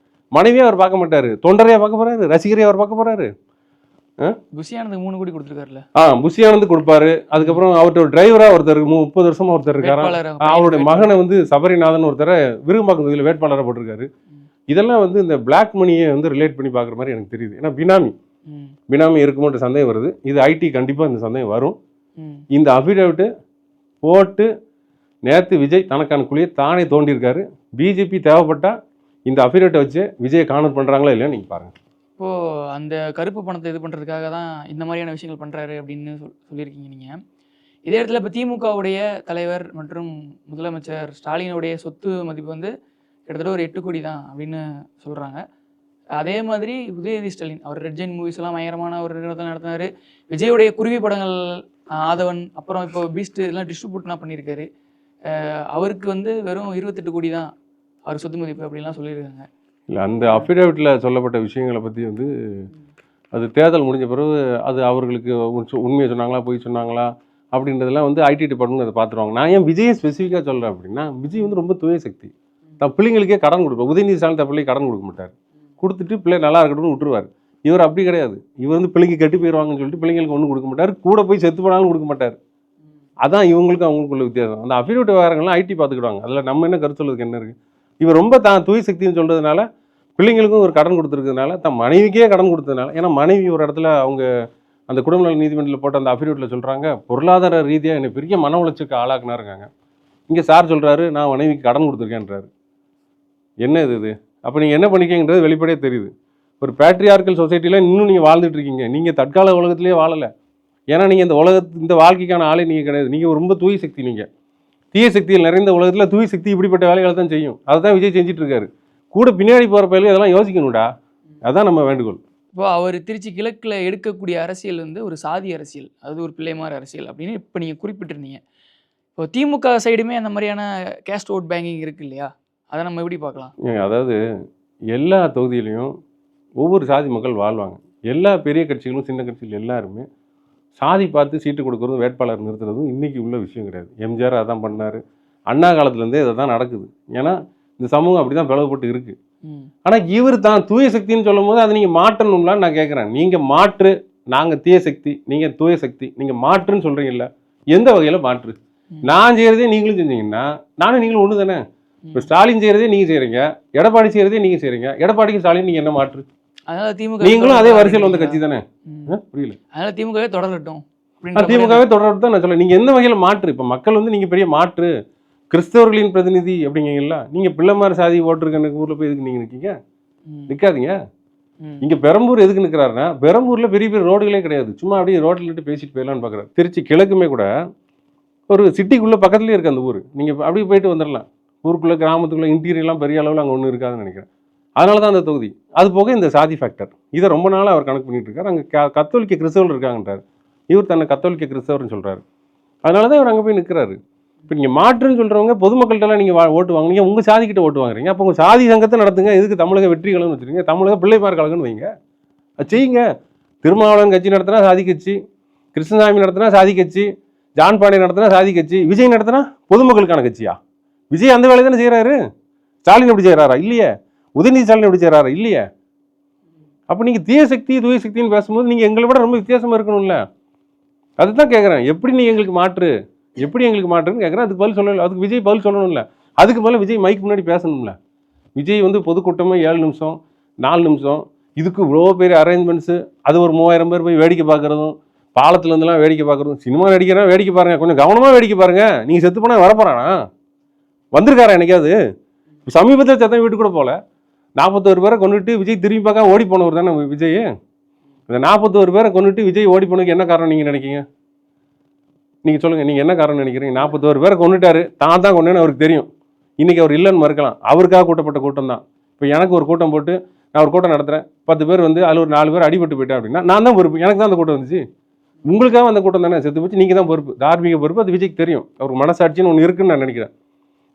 மனைவியே அவர் பார்க்க மாட்டார். தொண்டரையாக பார்க்க போகிறாரு, ரசிகரையாக அவர் பார்க்க போகிறாரு. புஷியானதுக்கு 3 கோடி கொடுத்துருக்காருல்ல. புஷியானந்து கொடுப்பாரு. அதுக்கப்புறம் அவர்கிட்ட ஒரு டிரைவராக ஒருத்தர் 30 வருஷமா ஒருத்தர் இருக்காரு. அவருடைய மகனை வந்து சபரிநாதன் ஒருத்தரை விருகம்பாக்கம் தொகுதியில் வேட்பாளராக போட்டிருக்காரு. இதெல்லாம் வந்து இந்த பிளாக் மணியை வந்து ரிலேட் பண்ணி பார்க்குற மாதிரி எனக்கு தெரியுது. ஏன்னா பினாமி இருக்குமோன்ற சந்தேகம் வருது. இது ஐடி கண்டிப்பாக இந்த சந்தேகம் வரும். இந்த அஃபிடேவிட்டு போட்டு நேற்று விஜய் தனக்கான குழியை தானே தோண்டியிருக்காரு. பிஜேபி தேவைப்பட்டால் இந்த அஃபிடேவிட்டை வச்சு விஜயை கார்னர் பண்ணுறாங்களா இல்லையா நீங்கள் பாருங்கள். இப்போது அந்த கருப்பு பணத்தை இது பண்ணுறதுக்காக தான் இந்த மாதிரியான விஷயங்கள் பண்ணுறாரு அப்படின்னு சொல்லியிருக்கீங்க நீங்கள். இதே இடத்துல இப்போ திமுகவுடைய தலைவர் மற்றும் முதலமைச்சர் ஸ்டாலினுடைய சொத்து மதிப்பு வந்து கிட்டத்தட்ட ஒரு 8 கோடி தான் அப்படின்னு சொல்கிறாங்க. அதே மாதிரி உதயநிதி ஸ்டாலின் அவர் ரெட் ஜெயின் மூவிஸ் எல்லாம் பயங்கரமான ஒரு நிறுவனத்தை நடத்தினார். விஜயுடைய குருவி படங்கள், ஆதவன், அப்புறம் இப்போ பீஸ்ட் இதெல்லாம் டிஸ்ட்ரிபியூட்லாம் பண்ணியிருக்காரு. அவருக்கு வந்து வெறும் 28 கோடி தான் அவர் சொத்து மதிப்பு அப்படின்லாம் சொல்லியிருக்காங்க. இல்லை, அந்த அஃபிடேவிட்டில் சொல்லப்பட்ட விஷயங்களை பற்றி வந்து அது தேர்தல் முடிஞ்ச பிறகு அது அவர்களுக்கு உண்மையை சொன்னாங்களா பொய் சொன்னாங்களா அப்படின்றதெல்லாம் வந்து ஐடி டிபார்ட்மெண்ட் அதை பார்த்துருவாங்க. நான் ஏன் விஜயை ஸ்பெசிஃபிக்காக சொல்கிறேன் அப்படின்னா, விஜய் வந்து ரொம்ப தூய சக்தி. தான் பிள்ளைங்களுக்கே கடன் கொடுப்பார். உதயநிதி ஸ்டாலின் தான் பிள்ளைக்கு கடன் கொடுக்க மாட்டார். கொடுத்துட்டு பிள்ளை நல்லா இருக்கட்டும்னு விட்டுருவார். இவர் அப்படி கிடையாது. இவர் வந்து பிள்ளைக்கு கெட்டு போயிடுவாங்கன்னு சொல்லிட்டு பிள்ளைங்களுக்கு ஒன்றும் கொடுக்க மாட்டார். கூட போய் செத்து போனாலும் கொடுக்க மாட்டார். அதான் இவங்களுக்கு அவங்களுக்குள்ள வித்தியாசம். அந்த அஃபிடேவிட் விவகாரங்கள்லாம் ஐடி பார்த்துக்கிடுவாங்க. அதில் நம்ம என்ன கருத்து சொல்றதுக்கு என்ன இருக்குது? இவர் ரொம்ப தான் தூய் சக்தின்னு சொல்கிறதுனால பிள்ளைங்களுக்கும் ஒரு கடன் கொடுத்துருக்கிறதுனால, தன் மனைவிக்கே கடன் கொடுத்ததுனால. ஏன்னா மனைவி ஒரு இடத்துல அவங்க அந்த குடும்ப நல நீதிமன்றத்தில் போட்ட அந்த அஃபிடேவிட்டில் சொல்கிறாங்க, பொருளாதார ரீதியாக என்னை பெரிய மன உளைச்சலுக்கு ஆளாக்குனாருங்க. இங்கே சார் சொல்கிறாரு, நான் மனைவிக்கு கடன் கொடுத்துருக்கேன்றாரு. என்ன இது? அப்போ நீங்கள் என்ன பண்ணிக்கங்கிறது வெளிப்படையே தெரியுது. ஒரு பேட்ரியார்க்கல் சொசைட்டியில் இன்னும் நீங்கள் வாழ்ந்துட்டு இருக்கீங்க. நீங்கள் தற்கால உலகத்திலே வாழலை. ஏன்னா நீங்கள் இந்த வாழ்க்கைக்கான ஆளே நீங்கள் கிடையாது. நீங்கள் ரொம்ப தூய சக்தி. நீங்கள் தீய சக்திகள் நிறைந்த உலகத்தில் தூய சக்தி இப்படிப்பட்ட வேலைகளை தான் செய்யும். அதை தான் விஜய் செஞ்சுட்டு இருக்காரு. கூட பின்னாடி போகிற பயிலும் அதெல்லாம் யோசிக்கணும்டா. அதான் நம்ம வேண்டுகோள். இப்போ அவர் திருச்சி கிழக்கில் எடுக்கக்கூடிய அரசியல் வந்து ஒரு சாதி அரசியல், அது ஒரு பிள்ளைமார் அரசியல் அப்படின்னு இப்போ நீங்கள் குறிப்பிட்டிருந்தீங்க. இப்போ திமுக சைடுமே அந்த மாதிரியான கேஸ்ட் ஓட் பேங்கிங் இருக்கு இல்லையா? அதை நம்ம எப்படி பார்க்கலாம்? அதாவது எல்லா தொகுதியிலையும் ஒவ்வொரு சாதி மக்கள் வாழ்வாங்க. எல்லா பெரிய கட்சிகளும் சின்ன கட்சிகள் எல்லாருமே சாதி பார்த்து சீட்டு கொடுக்குறதும் வேட்பாளர் நிறுத்துறதும் இன்றைக்கி உள்ள விஷயம் கிடையாது. எம்ஜிஆர் அதான் பண்ணார். அண்ணா காலத்துலேருந்தே இதை தான் நடக்குது. ஏன்னா இந்த சமூகம் அப்படி தான் பிளவுபட்டு இருக்குது. ஆனால் இவர் தான் தூய சக்தின்னு சொல்லும் போது அதை நீங்கள் மாற்றணும்லான்னு நான் கேட்குறேன். நீங்கள் மாற்று, நாங்கள் தீய சக்தி, நீங்கள் தூய சக்தி, நீங்கள் மாற்றுன்னு சொல்கிறீங்கல்ல, எந்த வகையில் மாற்று? நான் செய்கிறதே நீங்களும் செஞ்சீங்கன்னா நானும் நீங்களும் ஒன்று தானே. இப்போ ஸ்டாலின் செய்கிறதே நீங்கள் செய்கிறீங்க, எடப்பாடி செய்கிறதே நீங்கள் செய்கிறீங்க. எடப்பாடிக்கு ஸ்டாலின் நீங்கள் என்ன மாற்று? அதனால திமுக நீங்களும் அதே வரிசையில் வந்த கட்சி தானே. புரியல. அதனால திமுகவே தொடரட்டும். திமுகவே தொடரட்டும் தான் நான் சொல்ல. நீங்கள் எந்த வகையில் மாற்று? இப்போ மக்கள் வந்து நீங்கள் பெரிய மாற்று கிறிஸ்தவர்களின் பிரதிநிதி அப்படிங்கீங்களா? நீங்கள் பிள்ளைமார் சாதி ஓட்டுருக்க ஊரில் போய் எதுக்கு நீங்கள் நிற்கீங்க? நிற்காதீங்க. இங்கே பெரம்பூர் எதுக்கு நிற்கிறாருன்னா, பெரம்பூரில் பெரிய பெரிய ரோடுகளே கிடையாது. சும்மா அப்படியே ரோட்டில் நின்று பேசிட்டு போயிடலான்னு பார்க்குறாரு. திருச்சி கிழக்குமே கூட ஒரு சிட்டிக்குள்ளே பக்கத்துலேயே இருக்குது அந்த ஊர். நீங்கள் அப்படியே போயிட்டு வந்துடலாம். ஊருக்குள்ளே கிராமத்துக்குள்ளே இன்டீரியர்லாம் பெரிய அளவில் அங்கே ஒன்றும் இருக்காதுன்னு நினைக்கிறேன். அதனால தான் அந்த தொகுதி. அது போக இந்த சாதி ஃபேக்டர் இதை ரொம்ப நாளாக அவர் கணக்கு பண்ணிட்டு இருக்காரு. அங்கே கத்தோலிக்க கிறிஸ்தவர்கள் இருக்காங்கன்றார். இவர் தன்னை கத்தோலிக்க கிறிஸ்தவர்னு சொல்கிறாரு. அதனால தான் இவர் அங்கே போய் நிற்கிறாரு. இப்போ நீங்கள் மாற்றுன்னு சொல்கிறவங்க பொதுமக்கள்கிட்டலாம் நீங்கள் ஓட்டு வாங்குறீங்க, உங்கள் சாதிக்கிட்ட ஓட்டு வாங்குறீங்க. அப்போ உங்கள் சாதி சங்கத்தை நடத்துங்க. எதுக்கு தமிழக வெற்றி கழகம்னு வச்சுருங்க? தமிழக பிள்ளைமார் கழகம்னு வைங்க. அது செய்யுங்க. திருமாவளவன் கட்சி நடத்தினா சாதி கட்சி, கிருஷ்ணசாமி நடத்தினா சாதி கட்சி, ஜான் பாண்டியன் நடத்தினா சாதி கட்சி, விஜய் நடத்தினா பொதுமக்களுக்கான கட்சியா? விஜய் அந்த வேலையை தானே செய்கிறாரு. ஸ்டாலின் எப்படி செய்கிறாரா? இல்லையே. உதயநிதி ஸ்டாலின் எப்படி செய்கிறாரா? இல்லையே. அப்போ நீங்கள் தீய சக்தி தூய சக்தின்னு பேசும்போது நீங்கள் எங்களை விட ரொம்ப வித்தியாசமாக இருக்கணும்ல. அதுதான் கேட்குறேன். எப்படி நீங்கள் எங்களுக்கு மாற்று, எப்படி எங்களுக்கு மாற்றுன்னு கேட்குறேன். அதுக்கு பதில் சொல்லல. அதுக்கு விஜய் பதில் சொல்லணும்ல. அதுக்கு பதில் விஜய் மைக்கு முன்னாடி பேசணும்ல. விஜய் வந்து பொதுக்கூட்டமாக 7 நிமிஷம் 4 நிமிஷம் இதுக்கு இவ்வளோ பெரிய அரேஞ்ச்மெண்ட்ஸு, அது ஒரு 3000 பேர் போய் வேடிக்கை பார்க்குறதும், பாலத்துலேருந்துலாம் வேடிக்கை பார்க்குறதும். சினிமா நடிக்கிறா வேடிக்கை பாருங்கள், கொஞ்சம் கவனமாக வேடிக்கை பாருங்கள். நீங்கள் செத்து போனால் வரப்போறானா? வந்திருக்காரா என்னைக்காவது? சமீபத்தில் சத்தம் வீட்டு கூட போகல. 41 பேரை கொண்டுட்டு விஜய் திரும்பி பார்க்க ஓடி போனவர் தானே விஜய். இந்த 41 பேரை கொண்டுட்டு விஜய் ஓடி போனதுக்கு என்ன காரணம் நீங்கள் நினைக்கிங்க? நீங்கள் சொல்லுங்கள், நீங்கள் என்ன காரணம் நினைக்கிறீங்க? 41 பேரை கொண்டுட்டாரு, தான் கொண்டேன்னு அவருக்கு தெரியும். இன்றைக்கி அவர் இல்லைன்னு மறுக்கலாம். அவருக்காக கூட்டப்பட்ட கூட்டம் தான். இப்போ எனக்கு ஒரு கூட்டம் போட்டு நான் ஒரு கூட்டம் நடத்துகிறேன், 10 பேர் வந்து அதில் ஒரு 4 பேர் அடிபட்டு போயிட்டேன் அப்படின்னா நான் தான் பொறுப்பு. எனக்கு தான் அந்த கூட்டம் வந்துச்சு. உங்களுக்காக அந்த கூட்டம் தானே செத்து போச்சு. நீங்கள் தான் பொறுப்பு. தார்மீக பொறுப்பு. அது விஜய்க்கு தெரியும். அவருக்கு மனசாட்சின்னு ஒன்று இருக்குன்னு நான் நினைக்கிறேன்.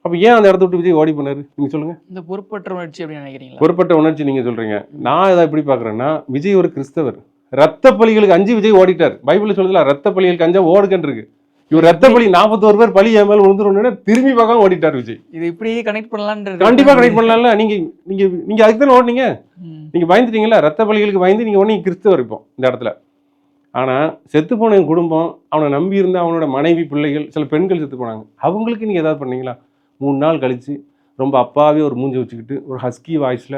அப்போ ஏன் அந்த இடத்த விட்டு விஜய் ஓடி போனார்? நீங்கள் சொல்லுங்கள். இந்த பொறுப்பற்ற உணர்ச்சி அப்படின்னு நினைக்கிறீங்களா? பொறுப்பற்ற உணர்ச்சி நீங்கள் சொல்கிறீங்க. நான் இதை எப்படி பார்க்குறேன்னா, விஜய் ஒரு கிறிஸ்தவர். ரத்த பலிகளுக்கு அஞ்சு விஜய் ஓடிட்டார். பைபிள் சொல்லுதுல, ரத்த பலிகளுக்கு அஞ்சா ஓடுகன்னு இருக்கு. இவர் ரத்த பலி 41 பேர் பலி என் மேலே விழுந்துருன்னு திரும்பி பார்க்காம ஓடிட்டார் விஜய். இது இப்படியே கனெக்ட் பண்ணலான்னு. கண்டிப்பாக கனெக்ட் பண்ணலாம்ல. நீங்கள் அதுக்கு தானே ஓடினீங்க. நீங்கள் பயந்துட்டீங்களா? ரத்த பலிகளுக்கு பயந்து நீங்கள் ஒன்று கிறிஸ்தவர் இப்போ இந்த இடத்துல. ஆனால் செத்து போன என் குடும்பம், அவனை நம்பி இருந்த அவனோட மனைவி பிள்ளைகள், சில பெண்கள் செத்து போனாங்க. அவங்களுக்கு நீங்கள் ஏதாவது பண்ணீங்களா? 3 நாள் கழித்து ரொம்ப அப்பாவே ஒரு மூஞ்சி வச்சுக்கிட்டு ஒரு ஹஸ்கி வாய்ஸில்,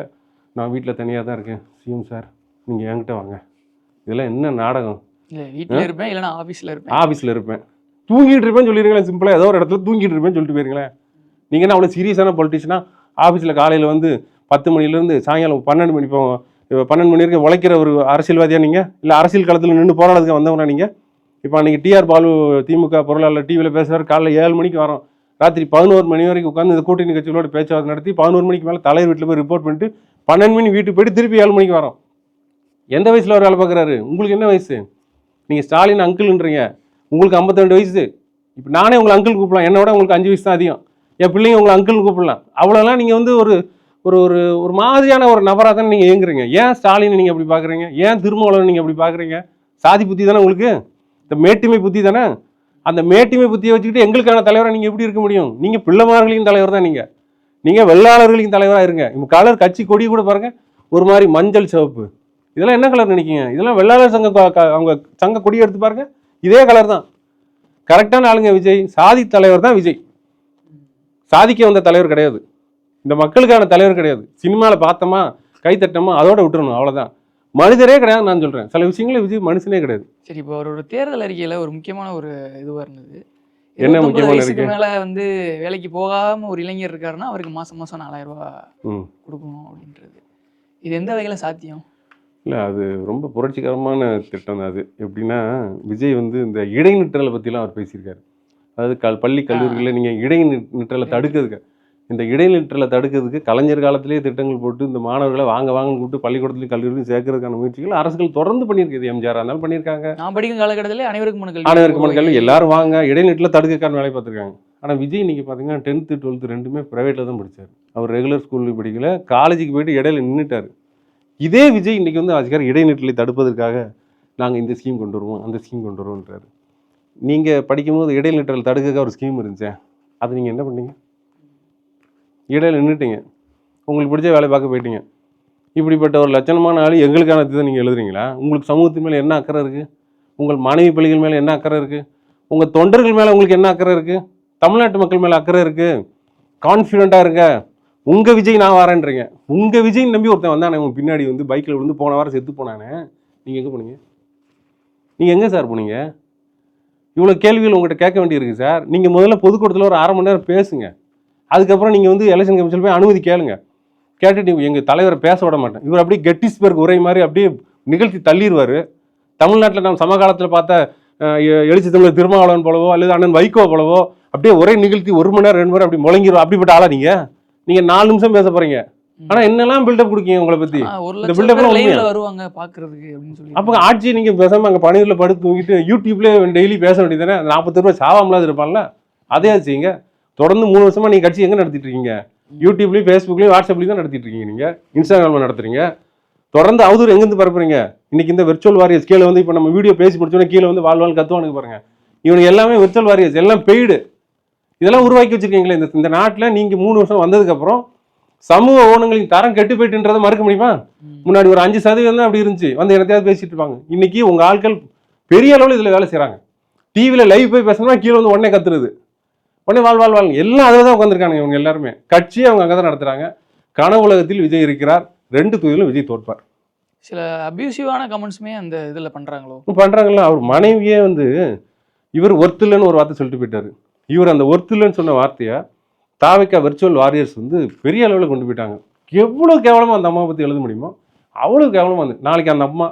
நான் வீட்டில் தனியாக தான் இருக்கேன் சிஎம் சார், நீங்கள் என்கிட்ட வாங்க. இதெல்லாம் என்ன நாடகம்? வீட்டில் இருப்பேன், இல்லைனா ஆஃபீஸில் இருப்பேன், தூங்கிட்டு இருப்பேன்னு சொல்லிடுங்களேன். சிம்பிளாக ஏதோ ஒரு இடத்துல தூங்கிட்டு இருப்பேன்னு சொல்லிட்டு போயிருங்களேன். நீங்கள் என்ன அவ்வளோ சீரியஸான பொலிட்டிஷனா? ஆஃபீஸில் காலையில் வந்து 10 மணிலேருந்து சாயங்காலம் 12 மணி, இப்போ 12 மணி வரைக்கும் உழைக்கிற ஒரு அரசியல்வாதியாக நீங்கள்? இல்லை அரசியல் களத்தில் நின்று போராடுறதுக்கு வந்தவனா நீங்கள்? இப்போ அன்றைக்கி டிஆர் பாலு திமுக பொருளாளர் டிவியில் பேசுகிறார். காலையில் 7 மணிக்கு வரோம், ராத்திரி 11 மணி வரைக்கும் உட்காந்து இந்த கூட்டணி கட்சிகளோட பேச்சுவார்த்தை நடத்தி 11 மணிக்கு மேலே தலைவர் வீட்டில் போய் ரிப்போர்ட் பண்ணிட்டு 12 மணி வீட்டுக்கு போய்ட்டு திருப்பி 7 மணிக்கு வரோம். எந்த வயசில் அவர் வேலை பார்க்குறாரு? உங்களுக்கு என்ன வயசு? நீங்கள் ஸ்டாலின் அங்கிள்ன்றீங்க, உங்களுக்கு 52 வயசு. இப்போ நானே உங்களை அங்கிள் கூப்பிடலாம், என்னோட உங்களுக்கு 5 வயசு தான் அதிகம். என் பிள்ளைங்க உங்களை அங்கிள் கூப்பிடலாம். அவ்வளோலாம் நீங்கள் வந்து ஒரு ஒரு ஒரு மாதிரியான ஒரு நபராக தானே நீங்கள் இயங்குறீங்க. ஏன் ஸ்டாலினை நீங்கள் அப்படி பார்க்குறீங்க? ஏன் திருமாவளவன் நீங்கள் அப்படி பார்க்குறீங்க? சாதி புத்தி தானே உங்களுக்கு, இந்த மேட்டுமை புத்தி தானே. அந்த மேட்டுமை புத்தியை வச்சுக்கிட்டு எங்களுக்கான தலைவராக நீங்கள் எப்படி இருக்க முடியும்? நீங்கள் பிள்ளைமார்களின் தலைவர் தான். நீங்கள் வெள்ளாளர்களின் தலைவராக இருங்க. இப்போ கலர் கட்சி கொடி கூட பாருங்கள், ஒரு மாதிரி மஞ்சள் சிவப்பு. இதெல்லாம் என்ன கலர் நினைக்கிங்க? இதெல்லாம் வெள்ளாளர் சங்க, அவங்க சங்க கொடி எடுத்து பாருங்கள், இதே கலர் தான். கரெக்டான ஆளுங்க விஜய். சாதி தலைவர் தான் விஜய். சாதிக்க வந்த தலைவர் கிடையாது, இந்த மக்களுக்கான தலைவர் கிடையாது. சினிமாவில் பார்த்தோமா கைத்தட்டமா அதோட விட்டுறணும், அவ்வளோதான். மனிதரே கிடையாது நான் சொல்கிறேன். சில விஷயங்களே விஜய் மனுஷனே கிடையாது. சரி, இப்போ அவரோட தேர்தல் அறிக்கையில் ஒரு முக்கியமான ஒரு இதுவாக இருந்தது. என்ன முக்கியமான இருக்கு? மேலே வந்து வேலைக்கு போகாமல் ஒரு இளைஞர் இருக்காருன்னா அவருக்கு மாதம் 4000 ரூபா கொடுக்கணும் அப்படின்றது. இது எந்த வகையில் சாத்தியம்? இல்லை, அது ரொம்ப புரட்சிகரமான திட்டம் தான் அது. எப்படின்னா, விஜய் வந்து இந்த இடைநிற்றலை பற்றிலாம் அவர் பேசியிருக்காரு. அதாவது பள்ளி கல்லூரிகளில் நீங்கள் இடைநிற்றலை தடுக்கிறதுக்கு, இந்த இடைநிற்றலை தடுக்கிறதுக்கு கலைஞர் காலத்திலேயே திட்டங்கள் போட்டு இந்த மாணவர்களை வாங்கன்னு கூப்பிட்டு பள்ளிக்கூடத்துலையும் கல்லூரிலையும் சேர்க்கறதுக்கான முயற்சிகள் அரசுகள் தொடர்ந்து பண்ணியிருக்குது. எம்ஜிஆர் இருந்தாலும் பண்ணியிருக்காங்க, நான் படிக்கும் காலகட்டத்திலே அனைவருக்கும் அனைவருக்கும் கல்வி எல்லாரும் வாங்க இடைநிற்றலை தடுக்கிறதுக்கான வேலை பார்த்துருக்காங்க. ஆனால் விஜய் நீங்கள் பார்த்தீங்கன்னா 10th 12th ரெண்டுமே ப்ரைவேட்டில் தான் படித்தார். அவர் ரெகுலர் ஸ்கூலுக்கு படிக்கல, காலேஜுக்கு போயிட்டு இடையில நின்றுட்டார். இதே விஜய் இன்றைக்கி வந்து ஆசிரியர் இடைநிற்றலை தடுப்பதற்காக நாங்கள் இந்த ஸ்கீம் கொண்டு வருவோம், அந்த ஸ்கீம் கொண்டு வருவோன்றாரு. நீங்கள் படிக்கும்போது இடைநிற்றல் தடுக்கிறதுக்கு ஒரு ஸ்கீம் இருந்துச்சேன், அது நீங்கள் என்ன பண்ணீங்க? இடையில நின்றுட்டீங்க, உங்களுக்கு பிடிச்ச வேலை பார்க்க போயிட்டீங்க. இப்படிப்பட்ட ஒரு லட்சணமான ஆள் எங்களுக்கான இதை நீங்கள் எழுதுறீங்களா? உங்களுக்கு சமூகத்தின் மேலே என்ன அக்கறை இருக்குது? உங்கள் மனைவி பிள்ளைகள் மேலே என்ன அக்கறை இருக்குது? உங்கள் தொண்டர்கள் மேலே உங்களுக்கு என்ன அக்கறை இருக்குது? தமிழ்நாட்டு மக்கள் மேலே அக்கறை இருக்குது? கான்ஃபிடென்ட்டாக இருங்க, உங்கள் விஜய் நான் வரேன்றீங்க. உங்கள் விஜய் நம்பி ஒருத்தன் வந்தானே உங்கள் பின்னாடி வந்து பைக்கில் விழுந்து போன வாரம் செத்து போனானே, நீங்கள் எங்கே போனீங்க? நீங்கள் எங்கே சார் போனீங்க? இவ்வளோ கேள்விகள் உங்கள்கிட்ட கேட்க வேண்டியிருக்கு சார். நீங்கள் முதல்ல பொதுக்கூட்டத்தில் ஒரு 1/2 மணி நேரம் பேசுங்க. அதுக்கப்புறம் நீங்கள் வந்து எலெக்ஷன் கமிஷனில் போய் அனுமதி கேளுங்க. கேட்டுட்டு எங்கள் தலைவரை பேச விட மாட்டேன், இவர் அப்படியே கெட்டிஸ்பர்க் உரை மாதிரி அப்படியே நிகழ்த்தி தள்ளிடுவார். தமிழ்நாட்டில் நம்ம சமகாலத்தில் பார்த்த எழுச்சி தமிழர் திருமாவளவன் போலவோ அல்லது அண்ணன் வைகோ போலவோ அப்படியே ஒரே நிகழ்த்தி 1 மணி நேரம் 2 மணி நேரம் அப்படி முழங்கிடும். அப்படிப்பட்ட ஆளா நீங்கள் 4 நிமிஷம் பேச போகிறீங்க, ஆனால் என்னெல்லாம் பில்டப் கொடுக்கீங்க உங்களை பற்றி? இந்த பில்டப்லாம் வருவாங்க பார்க்கறதுக்கு அப்படின்னு சொல்லி. அப்போ ஆட்சி நீங்கள் பேசாமல் அங்கே பணியில் படுத்து தூங்கிட்டு யூடியூப்லேயே டெய்லி பேச வேண்டியது தானே? 40 ரூபாய் சாவாமலாது இருப்பான்ல, அதே ஆச்சுங்க. தொடர்ந்து 3 வருஷமாக நீங்கள் கட்சி எங்கே நடத்திட்டு இருக்கீங்க? யூடியூப்லேயும் ஃபேஸ்புக்லேயும் வாட்ஸ்அப்லேயும் தான் நடத்திட்டு இருக்கீங்க. நீங்கள் இன்ஸ்டாகிராமில் நடத்துறீங்க. தொடர்ந்து அவதூறு எங்கேருந்து பரப்புறீங்க? இன்னைக்கு இந்த விர்ச்சுவல் வாரியர்ஸ் கீழே வந்து இப்போ நம்ம வீடியோ பேசி முடிச்சோன்னே கீழே வந்து வாழ்வாள் கத்துவானுக்கு பாருங்க. இவனுக்கு எல்லாமே விர்ச்சுவல் வாரியர்ஸ், எல்லாம் பெய்டு. இதெல்லாம் உருவாக்கி வச்சிருக்கீங்களே இந்த நாட்டில். நீங்கள் 3 வருஷம் வந்ததுக்கப்புறம் சமூக ஊடகங்களின் தரம் கெட்டு போயிட்டுன்றதை மறுக்க முடியுமா? முன்னாடி ஒரு 5% தான் அப்படி இருந்துச்சு, வந்து என்னத்தையாவது பேசிட்டு இருப்பாங்க. இன்னைக்கு உங்கள் ஆட்கள் பெரிய அளவில் இதில் வேலை செய்கிறாங்க. டிவியில் லைவ் போய் பேசணும்னா கீழே வந்து உடனே கத்துறது, உடனே வாழ் எல்லாம் அதில் தான் உட்காந்துருக்காங்க. இவங்க எல்லாருமே கட்சியை அவங்க அங்கே தான் நடத்துகிறாங்க. கனவுலகத்தில் விஜய் இருக்கிறார், 2 தொகுதியிலும் விஜய் தோற்பார். சில அபியூசிவான கமெண்ட்ஸுமே அந்த இதில் பண்ணுறாங்களா? அவர் மனைவியே வந்து இவர் ஒர்த்துலன்னு ஒரு வார்த்தை சொல்லிட்டு போயிட்டாரு. இவர் அந்த ஒர்த்துலன்னு சொன்ன வார்த்தையை தாவிக்கா விர்ச்சுவல் வாரியர்ஸ் வந்து பெரிய அளவில் கொண்டு போயிட்டாங்க. எவ்வளோ கேவலமாக அந்த அம்மாவை பற்றி எழுத முடியுமோ அவ்வளோ கேவலமாக வந்து நாளைக்கு அந்த அம்மா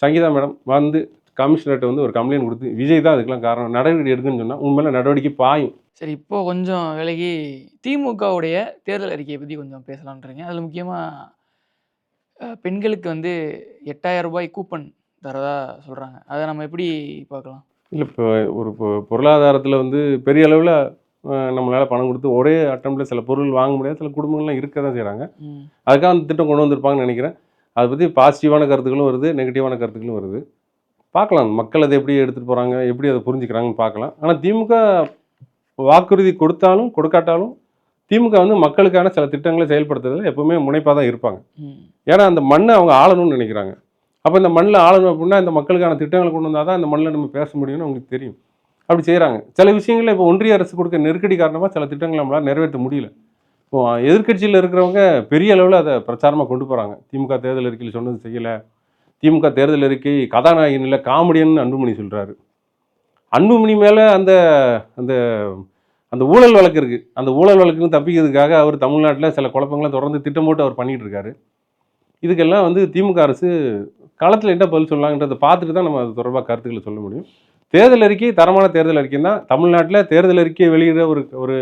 சங்கீதா மேடம் வந்து கமிஷனர்கிட்ட வந்து ஒரு கம்ப்ளைண்ட் கொடுத்து விஜய் தான் அதுக்கெல்லாம் காரணம், நடவடிக்கை எடுக்குன்னு சொன்னால் உண்மையில நடவடிக்கை பாயும். சரி, இப்போது கொஞ்சம் விலகி திமுகவுடைய தேர்தல் அறிக்கையை பற்றி கொஞ்சம் பேசலான்றீங்க. அதில் முக்கியமாக பெண்களுக்கு வந்து 8000 ரூபாய் கூப்பன் தரதா சொல்கிறாங்க. அதை நம்ம எப்படி பார்க்கலாம்? இல்லை, இப்போ ஒரு பொருளாதாரத்தில் வந்து பெரிய அளவில் நம்மளால் பணம் கொடுத்து ஒரே அட்டம்ப்டில் சில பொருள் வாங்க முடியாது, சில குடும்பங்கள்லாம் இருக்க தான் செய்கிறாங்க. அதுக்காக அந்த திட்டம் கொண்டு வந்திருப்பாங்கன்னு நினைக்கிறேன். அதை பற்றி பாசிட்டிவான கருத்துக்களும் வருது, நெகட்டிவான கருத்துக்களும் வருது. பார்க்கலாம் மக்கள் அதை எப்படி எடுத்துகிட்டு போகிறாங்க, எப்படி அதை புரிஞ்சுக்கிறாங்கன்னு பார்க்கலாம். ஆனால் திமுக வாக்குறுதி கொடுத்தாலும் கொடுக்காட்டாலும் திமுக வந்து மக்களுக்கான சில திட்டங்களை செயல்படுத்துறதுல எப்பவுமே முனைப்பாக தான் இருப்பாங்க. ஏன்னா அந்த மண்ணை அவங்க ஆளணும்னு நினைக்கிறாங்க. அப்போ இந்த மண்ணில் ஆளணும் அப்படின்னா இந்த மக்களுக்கான திட்டங்களை கொண்டு வந்தால் தான் இந்த மண்ணில் நம்ம பேச முடியும்னு அவங்களுக்கு தெரியும். அப்படி செய்கிறாங்க. சில விஷயங்களில் இப்போ ஒன்றிய அரசு கொடுக்க நெருக்கடி காரணமாக சில திட்டங்களை நம்மளால் நிறைவேற்ற முடியல. இப்போ எதிர்கட்சியில் இருக்கிறவங்க பெரிய அளவில் அதை பிரச்சாரமாக கொண்டு போகிறாங்க. திமுக தேர்தல் அறிக்கையில் சொன்னது செய்யலை, திமுக தேர்தல் அறிக்கை கதாநாயகன் இல்லை காமெடியன் அன்புமணி சொல்கிறாரு. அன்புமணி மேலே அந்த அந்த அந்த ஊழல் வழக்கு இருக்குது. அந்த ஊழல் வழக்குன்னு தப்பிக்கிறதுக்காக அவர் தமிழ்நாட்டில் சில குழப்பங்களை தொடர்ந்து திட்டம் போட்டு அவர் பண்ணிகிட்டு இருக்காரு. இதுக்கெல்லாம் வந்து திமுக அரசு களத்தில் என்ன பதில் சொல்லலாங்கிறத பார்த்துட்டு தான் நம்ம அது தொடர்பாக கருத்துக்களை சொல்ல முடியும். தேர்தல் அறிக்கை தரமான தேர்தல் அறிக்கை தான். தமிழ்நாட்டில் தேர்தல் அறிக்கையை வெளியிட ஒரு ஒரு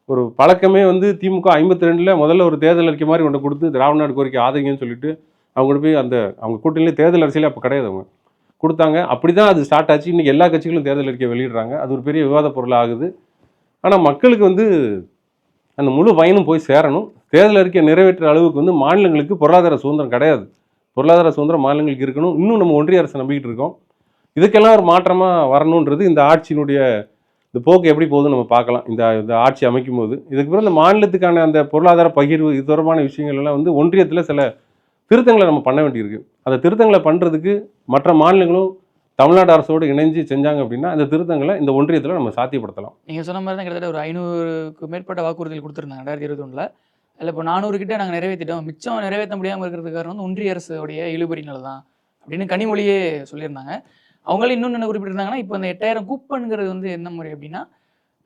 ஒரு பழக்கமே வந்து திமுக 52 முதல்ல ஒரு தேர்தல் அறிக்கை மாதிரி ஒன்று கொடுத்து திராவிட நாடு கோரிக்கை ஆதரிங்கன்னு சொல்லிட்டு அவங்க போய் அந்த அவங்க கூட்டணியிலே தேர்தல் அரசியலே அப்போ கிடையாது, அவங்க கொடுத்தாங்க. அப்படி தான் அது ஸ்டார்ட் ஆச்சு. இன்றைக்கி எல்லா கட்சிகளும் தேர்தல் அறிக்கை வெளியிடுறாங்க. அது ஒரு பெரிய விவாத பொருள் ஆகுது. ஆனால் மக்களுக்கு வந்து அந்த முழு பயனும் போய் சேரணும். தேர்தல் அறிக்கையை நிறைவேற்ற அளவுக்கு வந்து மாநிலங்களுக்கு பொருளாதார சுதந்திரம் கிடையாது. பொருளாதார சுதந்திரம் மாநிலங்களுக்கு இருக்கணும். இன்னும் நம்ம ஒன்றிய அரசு நம்பிக்கிட்டு இருக்கோம். இதுக்கெல்லாம் ஒரு மாற்றமாக வரணுன்றது இந்த ஆட்சியினுடைய இந்த போக்கு எப்படி போகுதுன்னு நம்ம பார்க்கலாம். இந்த ஆட்சி அமைக்கும் போது இதுக்கு பிறகு இந்த மாநிலத்துக்கான அந்த பொருளாதார பகிர்வு இது தொடர்பான விஷயங்கள் எல்லாம் வந்து ஒன்றியத்தில் சில திருத்தங்களை நம்ம பண்ண வேண்டியிருக்கு. அந்த திருத்தங்களை பண்ணுறதுக்கு மற்ற மாநிலங்களும் தமிழ்நாடு அரசோடு இணைஞ்சு செஞ்சாங்க அப்படின்னா அந்த திருத்தங்களை இந்த ஒன்றியத்தில் நம்ம சாத்தியப்படுத்தலாம். நீங்கள் சொன்ன மாதிரி தான் கிட்டத்தட்ட ஒரு 500க்கு மேற்பட்ட வாக்குறுதிகள் கொடுத்துருந்தாங்க 2021. அதில் இப்போ 400 கிட்ட நாங்கள் நிறைவேற்றிட்டோம், மிச்சம் நிறைவேற்ற முடியாமல் இருக்கிறதுக்கு காரணம் வந்து ஒன்றிய அரசுடைய இழுபறினால தான் அப்படின்னு கனிமொழியே சொல்லியிருந்தாங்க. அவங்களும் இன்னொன்று என்ன குறிப்பிட்டிருந்தாங்கன்னா, இப்போ இந்த 8000 கூப்பன்கிறது வந்து என்ன முறை அப்படின்னா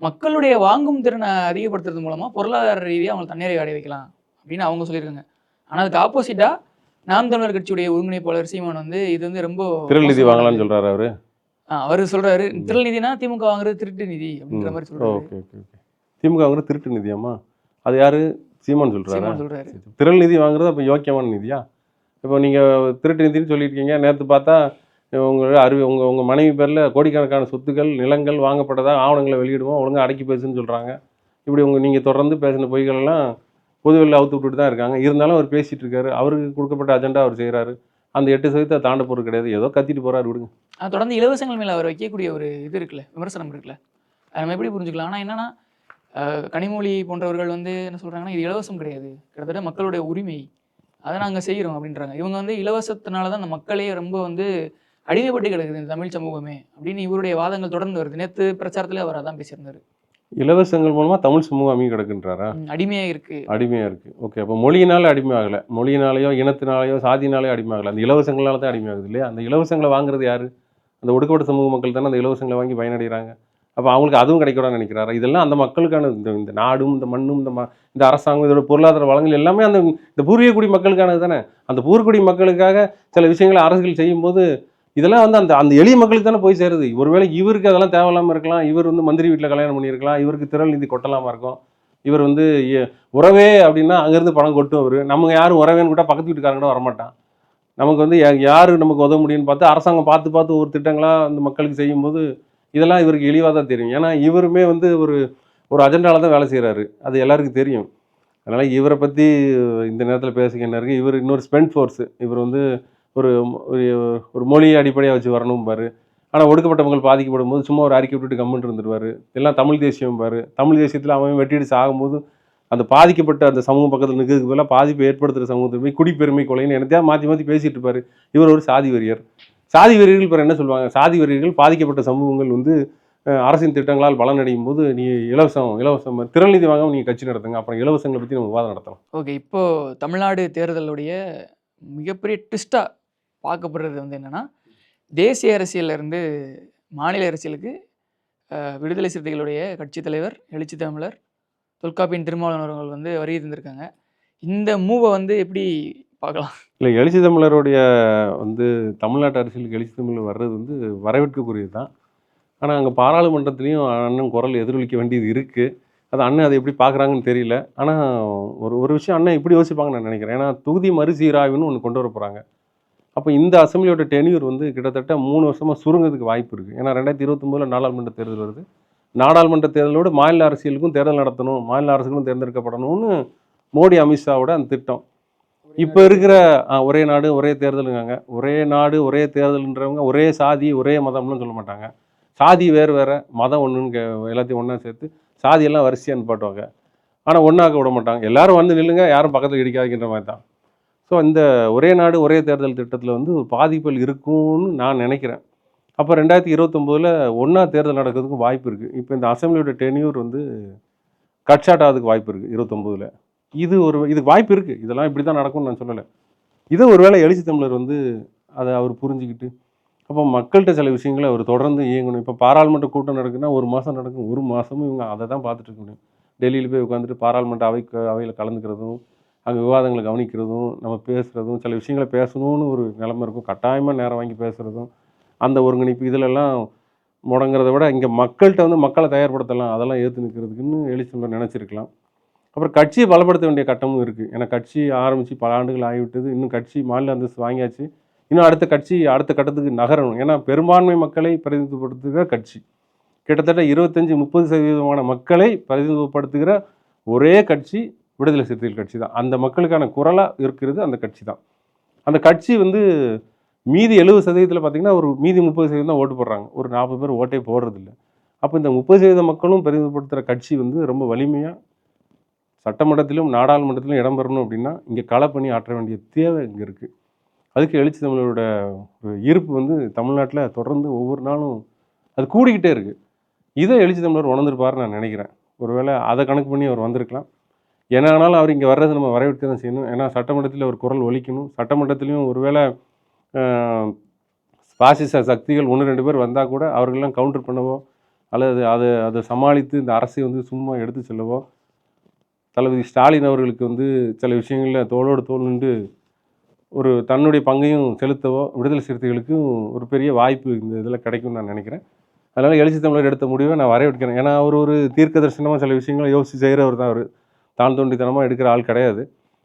மக்களுடைய வாங்கும் திறனை அதிகப்படுத்துறது மூலமாக பொருளாதார ரீதியாக அவங்களை தன்னிறைவு அடைய வைக்கலாம் அப்படின்னு அவங்க சொல்லியிருக்காங்க. ஆனால் அதுக்கு ஆப்போசிட்டாக நாம் தமிழர் கட்சியுடைய ஒருங்கிணைப்பாளர் சீமான் வந்து இது வந்து ரொம்ப திரள் நிதி வாங்கலாம்னு சொல்கிறாரு. அவர் அவர் சொல்றாரு திரள் நிதினா திமுக வாங்குறது திருட்டு நிதி அப்படின்ற மாதிரி சொல்றாரு. Okay okay okay. திமுக வாங்குறது திருட்டு நிதியாம்மா? அது யாரு? சீமான் சொல்றாரா? சீமான் சொல்றாரு. திரள் நிதி வாங்குறது அப்போ யோக்கியமான நிதியா? இப்போ நீங்கள் திருட்டு நிதின்னு சொல்லியிருக்கீங்க. நேற்று பார்த்தா உங்கள் மனைவி பேரில் கோடிக்கணக்கான சொத்துக்கள் நிலங்கள் வாங்கப்பட்டதா ஆவணங்களை வெளியிடுவோம், ஒழுங்காக அடக்கி பேசுன்னு சொல்கிறாங்க. இப்படி நீங்கள் தொடர்ந்து பேசின பொய்களெல்லாம் பொதுவெளியில் அவுத்து விட்டுட்டு தான் இருக்காங்க. இருந்தாலும் அவர் பேசிகிட்டு இருக்காரு. அவருக்கு கொடுக்கப்பட்ட அஜெண்டா அவர் செய்கிறாரு. அந்த 8% தாண்ட போகிறது கிடையாது. ஏதோ கத்திட்டு போகிறாரு, விடுங்க. தொடர்ந்து இலவசங்கள் மேலே அவர் வைக்கக்கூடிய ஒரு இது இருக்குல்ல, விமர்சனம் இருக்குல்ல, அதை நம்ம எப்படி புரிஞ்சுக்கலாம்? ஆனால் என்னன்னா கனிமொழி போன்றவர்கள் வந்து என்ன சொல்கிறாங்கன்னா, இது இலவசம் கிடையாது, கிட்டத்தட்ட மக்களுடைய உரிமை, அதை நாங்கள் செய்கிறோம் அப்படின்றாங்க. இவங்க வந்து இலவசத்தினால தான் அந்த மக்களே ரொம்ப வந்து அடிமைப்பட்டு கிடக்குது இந்த தமிழ் சமூகமே அப்படின்னு இவருடைய வாதங்கள் தொடர்ந்து வருது. நேற்று பிரச்சாரத்தில் அவர் அதான் பேசியிருந்தார். இலவசங்கள் மூலமாக தமிழ் சமூகம் அமைதி கிடக்குன்றாரா? அடிமையாக இருக்குது. அடிமையாக இருக்குது. ஓகே, அப்போ மொழியினால அடிமை ஆகலை, மொழியினாலேயோ இனத்தினாலேயோ சாதினாலேயோ அடிமை ஆகலை, அந்த இலவசங்களால தான் அடிமை ஆகுது இல்லையா? அந்த இலவசங்களை வாங்குறது யார்? அந்த ஒடுக்கப்பட்ட சமூக மக்கள் தானே அந்த இலவசங்களை வாங்கி பயனடைகிறாங்க. அப்போ அவங்களுக்கு அதுவும் கிடைக்கூடாதுன்னு நினைக்கிறாரா? இதெல்லாம் அந்த மக்களுக்கான இந்த நாடும் இந்த மண்ணும் இந்த அரசாங்கம் இதோட பொருளாதார வளங்கள் எல்லாமே இந்த பூர்வீகக்குடி மக்களுக்கானது தானே. அந்த பூர்வக்குடி மக்களுக்காக சில விஷயங்களை அரசுகள் செய்யும்போது இதெல்லாம் அந்த எளிய மக்களுக்கு தானே போய் சேருது. ஒருவேளை இவருக்கு அதெல்லாம் தேவையில்லாமல் இருக்கலாம். இவர் மந்திரி வீட்டில் கல்யாணம் பண்ணியிருக்கலாம், இவருக்கு திரள் நிதி கொட்டலாமா இருக்கும். இவர் உறவே அப்படின்னா அங்கேருந்து பணம் கொட்டும். அவர் நம்ம யாரும் உறவேன்னு கூட பக்கத்து வீட்டுக்காரங்க கூட வரமாட்டான். நமக்கு யார் நமக்கு உதவ முடியும்னு பார்த்து அரசாங்கம் பார்த்து ஒரு திட்டங்களாக அந்த மக்களுக்கு செய்யும்போது இதெல்லாம் இவருக்கு எளிவாக தான் தெரியும். ஏன்னா இவருமே ஒரு அஜெண்டாவில் தான் வேலை செய்கிறாரு, அது எல்லாருக்கும் தெரியும். அதனால் இவரை பற்றி இந்த நேரத்தில் பேசுங்க என்ன இருக்குது. இவர் இன்னொரு ஸ்பெண்ட் ஃபோர்ஸு. இவர் ஒரு மொழியை அடிப்படையாக வச்சு வரணும் பாரு. ஆனால் ஒடுக்கப்பட்ட மக்கள் பாதிக்கப்படும் போது சும்மா ஒரு அறிக்கை விட்டுட்டு கம்முன்னு இருந்துருவார். எல்லாம் தமிழ் தேசியம் பாரு. தமிழ் தேசியத்தில் அவன் வெட்டிடுச்சு ஆகும்போது அந்த பாதிக்கப்பட்ட அந்த சமூகம் பக்கத்தில் நிற்கிறதுக்கு பதிலாக பாதிப்பை ஏற்படுத்துகிற சமூகத்தை போய் குடிப்பெருமை கொலைன்னு என்னத்தையா மாற்றி பேசிகிட்டு இருப்பார். இவர் ஒரு சாதி வெறியர். சாதி வெறியர்கள் இப்போ என்ன சொல்லுவாங்க? சாதி வெறியர்கள் பாதிக்கப்பட்ட சமூகங்கள் அரசின் திட்டங்களால் பலனடையும் போது நீ இலவசம் திரள் நிதி வாங்க நீங்கள் கட்சி நடத்துங்க, அப்புறம் இலவசங்களை பற்றி நம்ம விவாதம் நடத்தலாம். ஓகே, இப்போது தமிழ்நாடு தேர்தலுடைய மிகப்பெரிய ட்விஸ்ட்டாக பார்க்கப்படுறது என்னென்னா, தேசிய அரசியலிருந்து மாநில அரசியலுக்கு விடுதலை சிறுத்தைகளுடைய கட்சி தலைவர் எழுச்சி தமிழர் தொல்காப்பியன் திருமாவளவன் அவர்கள் வருகை தந்திருக்காங்க. இந்த மூவை எப்படி பார்க்கலாம்? இல்லை, எழுச்சி தமிழருடைய தமிழ்நாட்டு அரசியலுக்கு எழுச்சி தமிழர் வர்றது வரவேற்கக்கூடியது தான். ஆனால் அங்கே பாராளுமன்றத்துலேயும் அண்ணன் குரல் எதிரொலிக்க வேண்டியது இருக்குது. அது அண்ணன் அதை எப்படி பார்க்குறாங்கன்னு தெரியல. ஆனால் ஒரு விஷயம் அண்ணன் இப்படி யோசிப்பாங்கன்னு நான் நினைக்கிறேன். ஏன்னா தொகுதி மறுசீராய்வுன்னு ஒன்று கொண்டு வர போகிறாங்க. அப்போ இந்த அசம்பிளியோட டென்யூர் கிட்டத்தட்ட 3 வருஷமாக சுருங்கிறதுக்கு வாய்ப்பு இருக்குது. ஏன்னா 2029 நாடாளுமன்ற தேர்தல் வருது. நாடாளுமன்ற தேர்தலோடு மாநில அரசியலுக்கும் தேர்தல் நடத்தணும், மாநில அரசுகளும் தேர்ந்தெடுக்கப்படணும்னு மோடி அமித்ஷாவோட அந்த திட்டம். இப்போ இருக்கிற ஒரே நாடு ஒரே தேர்தலுங்காங்க. ஒரே நாடு ஒரே தேர்தல்ன்றவங்க ஒரே சாதி ஒரே மதம்னு சொல்ல மாட்டாங்க. சாதி வேறு மதம் ஒன்றுன்னு எல்லாத்தையும் ஒன்றா சேர்த்து சாதியெல்லாம் வரிசையாக நிப்பாட்டுவாங்க. ஆனால் ஒன்றாக்க விட மாட்டாங்க. எல்லோரும் நில்லுங்க, யாரும் பக்கத்தில் இடிக்காதுன்ற மாதிரி தான். ஸோ இந்த ஒரே நாடு ஒரே தேர்தல் திட்டத்தில் ஒரு பாதிப்புகள் இருக்கும்னு நான் நினைக்கிறேன். அப்போ 2029 ஒன்றா தேர்தல் நடக்கிறதுக்கு வாய்ப்பு இருக்குது. இப்போ இந்த அசம்பிளியோட டென்யூர் கட் ஷாட் ஆகிறதுக்கு வாய்ப்பு இருக்குது 29. இதுக்கு வாய்ப்பு இருக்குது. இதெல்லாம் இப்படி தான் நடக்கும்னு நான் சொல்லலை. இதை ஒரு வேளை எழுச்சி தமிழர் அதை அவர் புரிஞ்சுக்கிட்டு அப்போ மக்கள்கிட்ட சில விஷயங்களை அவர் தொடர்ந்து இயங்கணும். இப்போ பாராளுமன்ற கூட்டம் நடக்குதுன்னா 1 மாதம் நடக்கும். 1 மாதமும் இவங்க அதை தான் பார்த்துட்டு இருக்க முடியும். டெல்லியில் போய் உட்காந்துட்டு பாராளுமன்ற அவையில் கலந்துக்கிறதும் அங்கே விவாதங்களை கவனிக்கிறதும் நம்ம பேசுகிறதும் சில விஷயங்களை பேசணும்னு ஒரு நிலைமை இருக்கும். கட்டாயமாக நேரம் வாங்கி பேசுகிறதும் அந்த ஒருங்கிணைப்பு இதிலெல்லாம் முடங்கிறத விட இங்கே மக்கள்கிட்ட மக்களை தயார்படுத்தலாம், அதெல்லாம் ஏற்று நிற்கிறதுக்குன்னு எழுச்சி தமிழர் நினச்சிருக்கலாம். அப்புறம் கட்சியை பலப்படுத்த வேண்டிய கட்டமும் இருக்குது. ஏன்னா கட்சி ஆரம்பித்து பல ஆண்டுகள் ஆகிவிட்டது. இன்னும் கட்சி மாநில அந்தஸ்து வாங்கியாச்சு. இன்னும் அடுத்த கட்டத்துக்கு நகரணும். ஏன்னா பெரும்பான்மை மக்களை பிரதிநிதித்துவப்படுத்துகிற கட்சி, கிட்டத்தட்ட 25-30% மக்களை பிரதிநிதித்துவப்படுத்துகிற ஒரே கட்சி விடுதலை சிறுத்தைகள் கட்சி தான். அந்த மக்களுக்கான குரலாக இருக்கிறது அந்த கட்சி தான். அந்த கட்சி மீதி 70% பார்த்திங்கன்னா மீதி 30% தான் ஓட்டு போடுறாங்க. ஒரு 40 பேர் ஓட்டே போடுறதில்லை. அப்போ இந்த 30% மக்களும் பிரதிநிதித்துவப்படுத்துகிற கட்சி ரொம்ப வலிமையாக சட்டமன்றத்திலும் நாடாளுமன்றத்திலும் இடம்பெறணும் அப்படின்னா இங்கே களப்பணி ஆற்ற வேண்டிய தேவை இங்கே இருக்குது. அதுக்கு எழுச்சி தமிழரோட ஈர்ப்பு தமிழ்நாட்டில் தொடர்ந்து ஒவ்வொரு நாளும் அது கூடிக்கிட்டே இருக்குது. இதை எழுச்சி தமிழர் உணர்ந்திருப்பாருன்னு நான் நினைக்கிறேன். ஒருவேளை அதை கணக்கு பண்ணி அவர் வந்திருக்கலாம். ஏன்னா ஆனாலும் அவர் இங்கே வர்றது நம்ம வரவேற்க தான் செய்யணும். ஏன்னா சட்டமன்றத்தில் ஒரு குரல் ஒலிக்கணும். சட்டமன்றத்திலையும் ஒருவேளை பாசிச சக்திகள் 1-2 பேர் வந்தால் கூட அவர்களெல்லாம் கவுண்டர் பண்ணவோ அல்லது அதை சமாளித்து இந்த அரசை சும்மா எடுத்து செல்லவோ தளபதி ஸ்டாலின் அவர்களுக்கு சில விஷயங்களில் தோளோடு தோல் நின்று ஒரு தன்னுடைய பங்கையும் செலுத்தவோ விடுதலை சிறுத்தைகளுக்கும் ஒரு பெரிய வாய்ப்பு இந்த இதில் கிடைக்கும்னு நான் நினைக்கிறேன். அதனால் எழுச்சி தமிழர் எடுத்த முடிவை நான் வரவேற்கிறேன். ஏன்னா அவர் ஒரு தீர்க்க தரிசனமாக சில விஷயங்களை யோசித்து செய்கிறவர் தான். அவர் தான் தோண்டித்தனமாக எடுக்கிற ஆள் கிடையாது.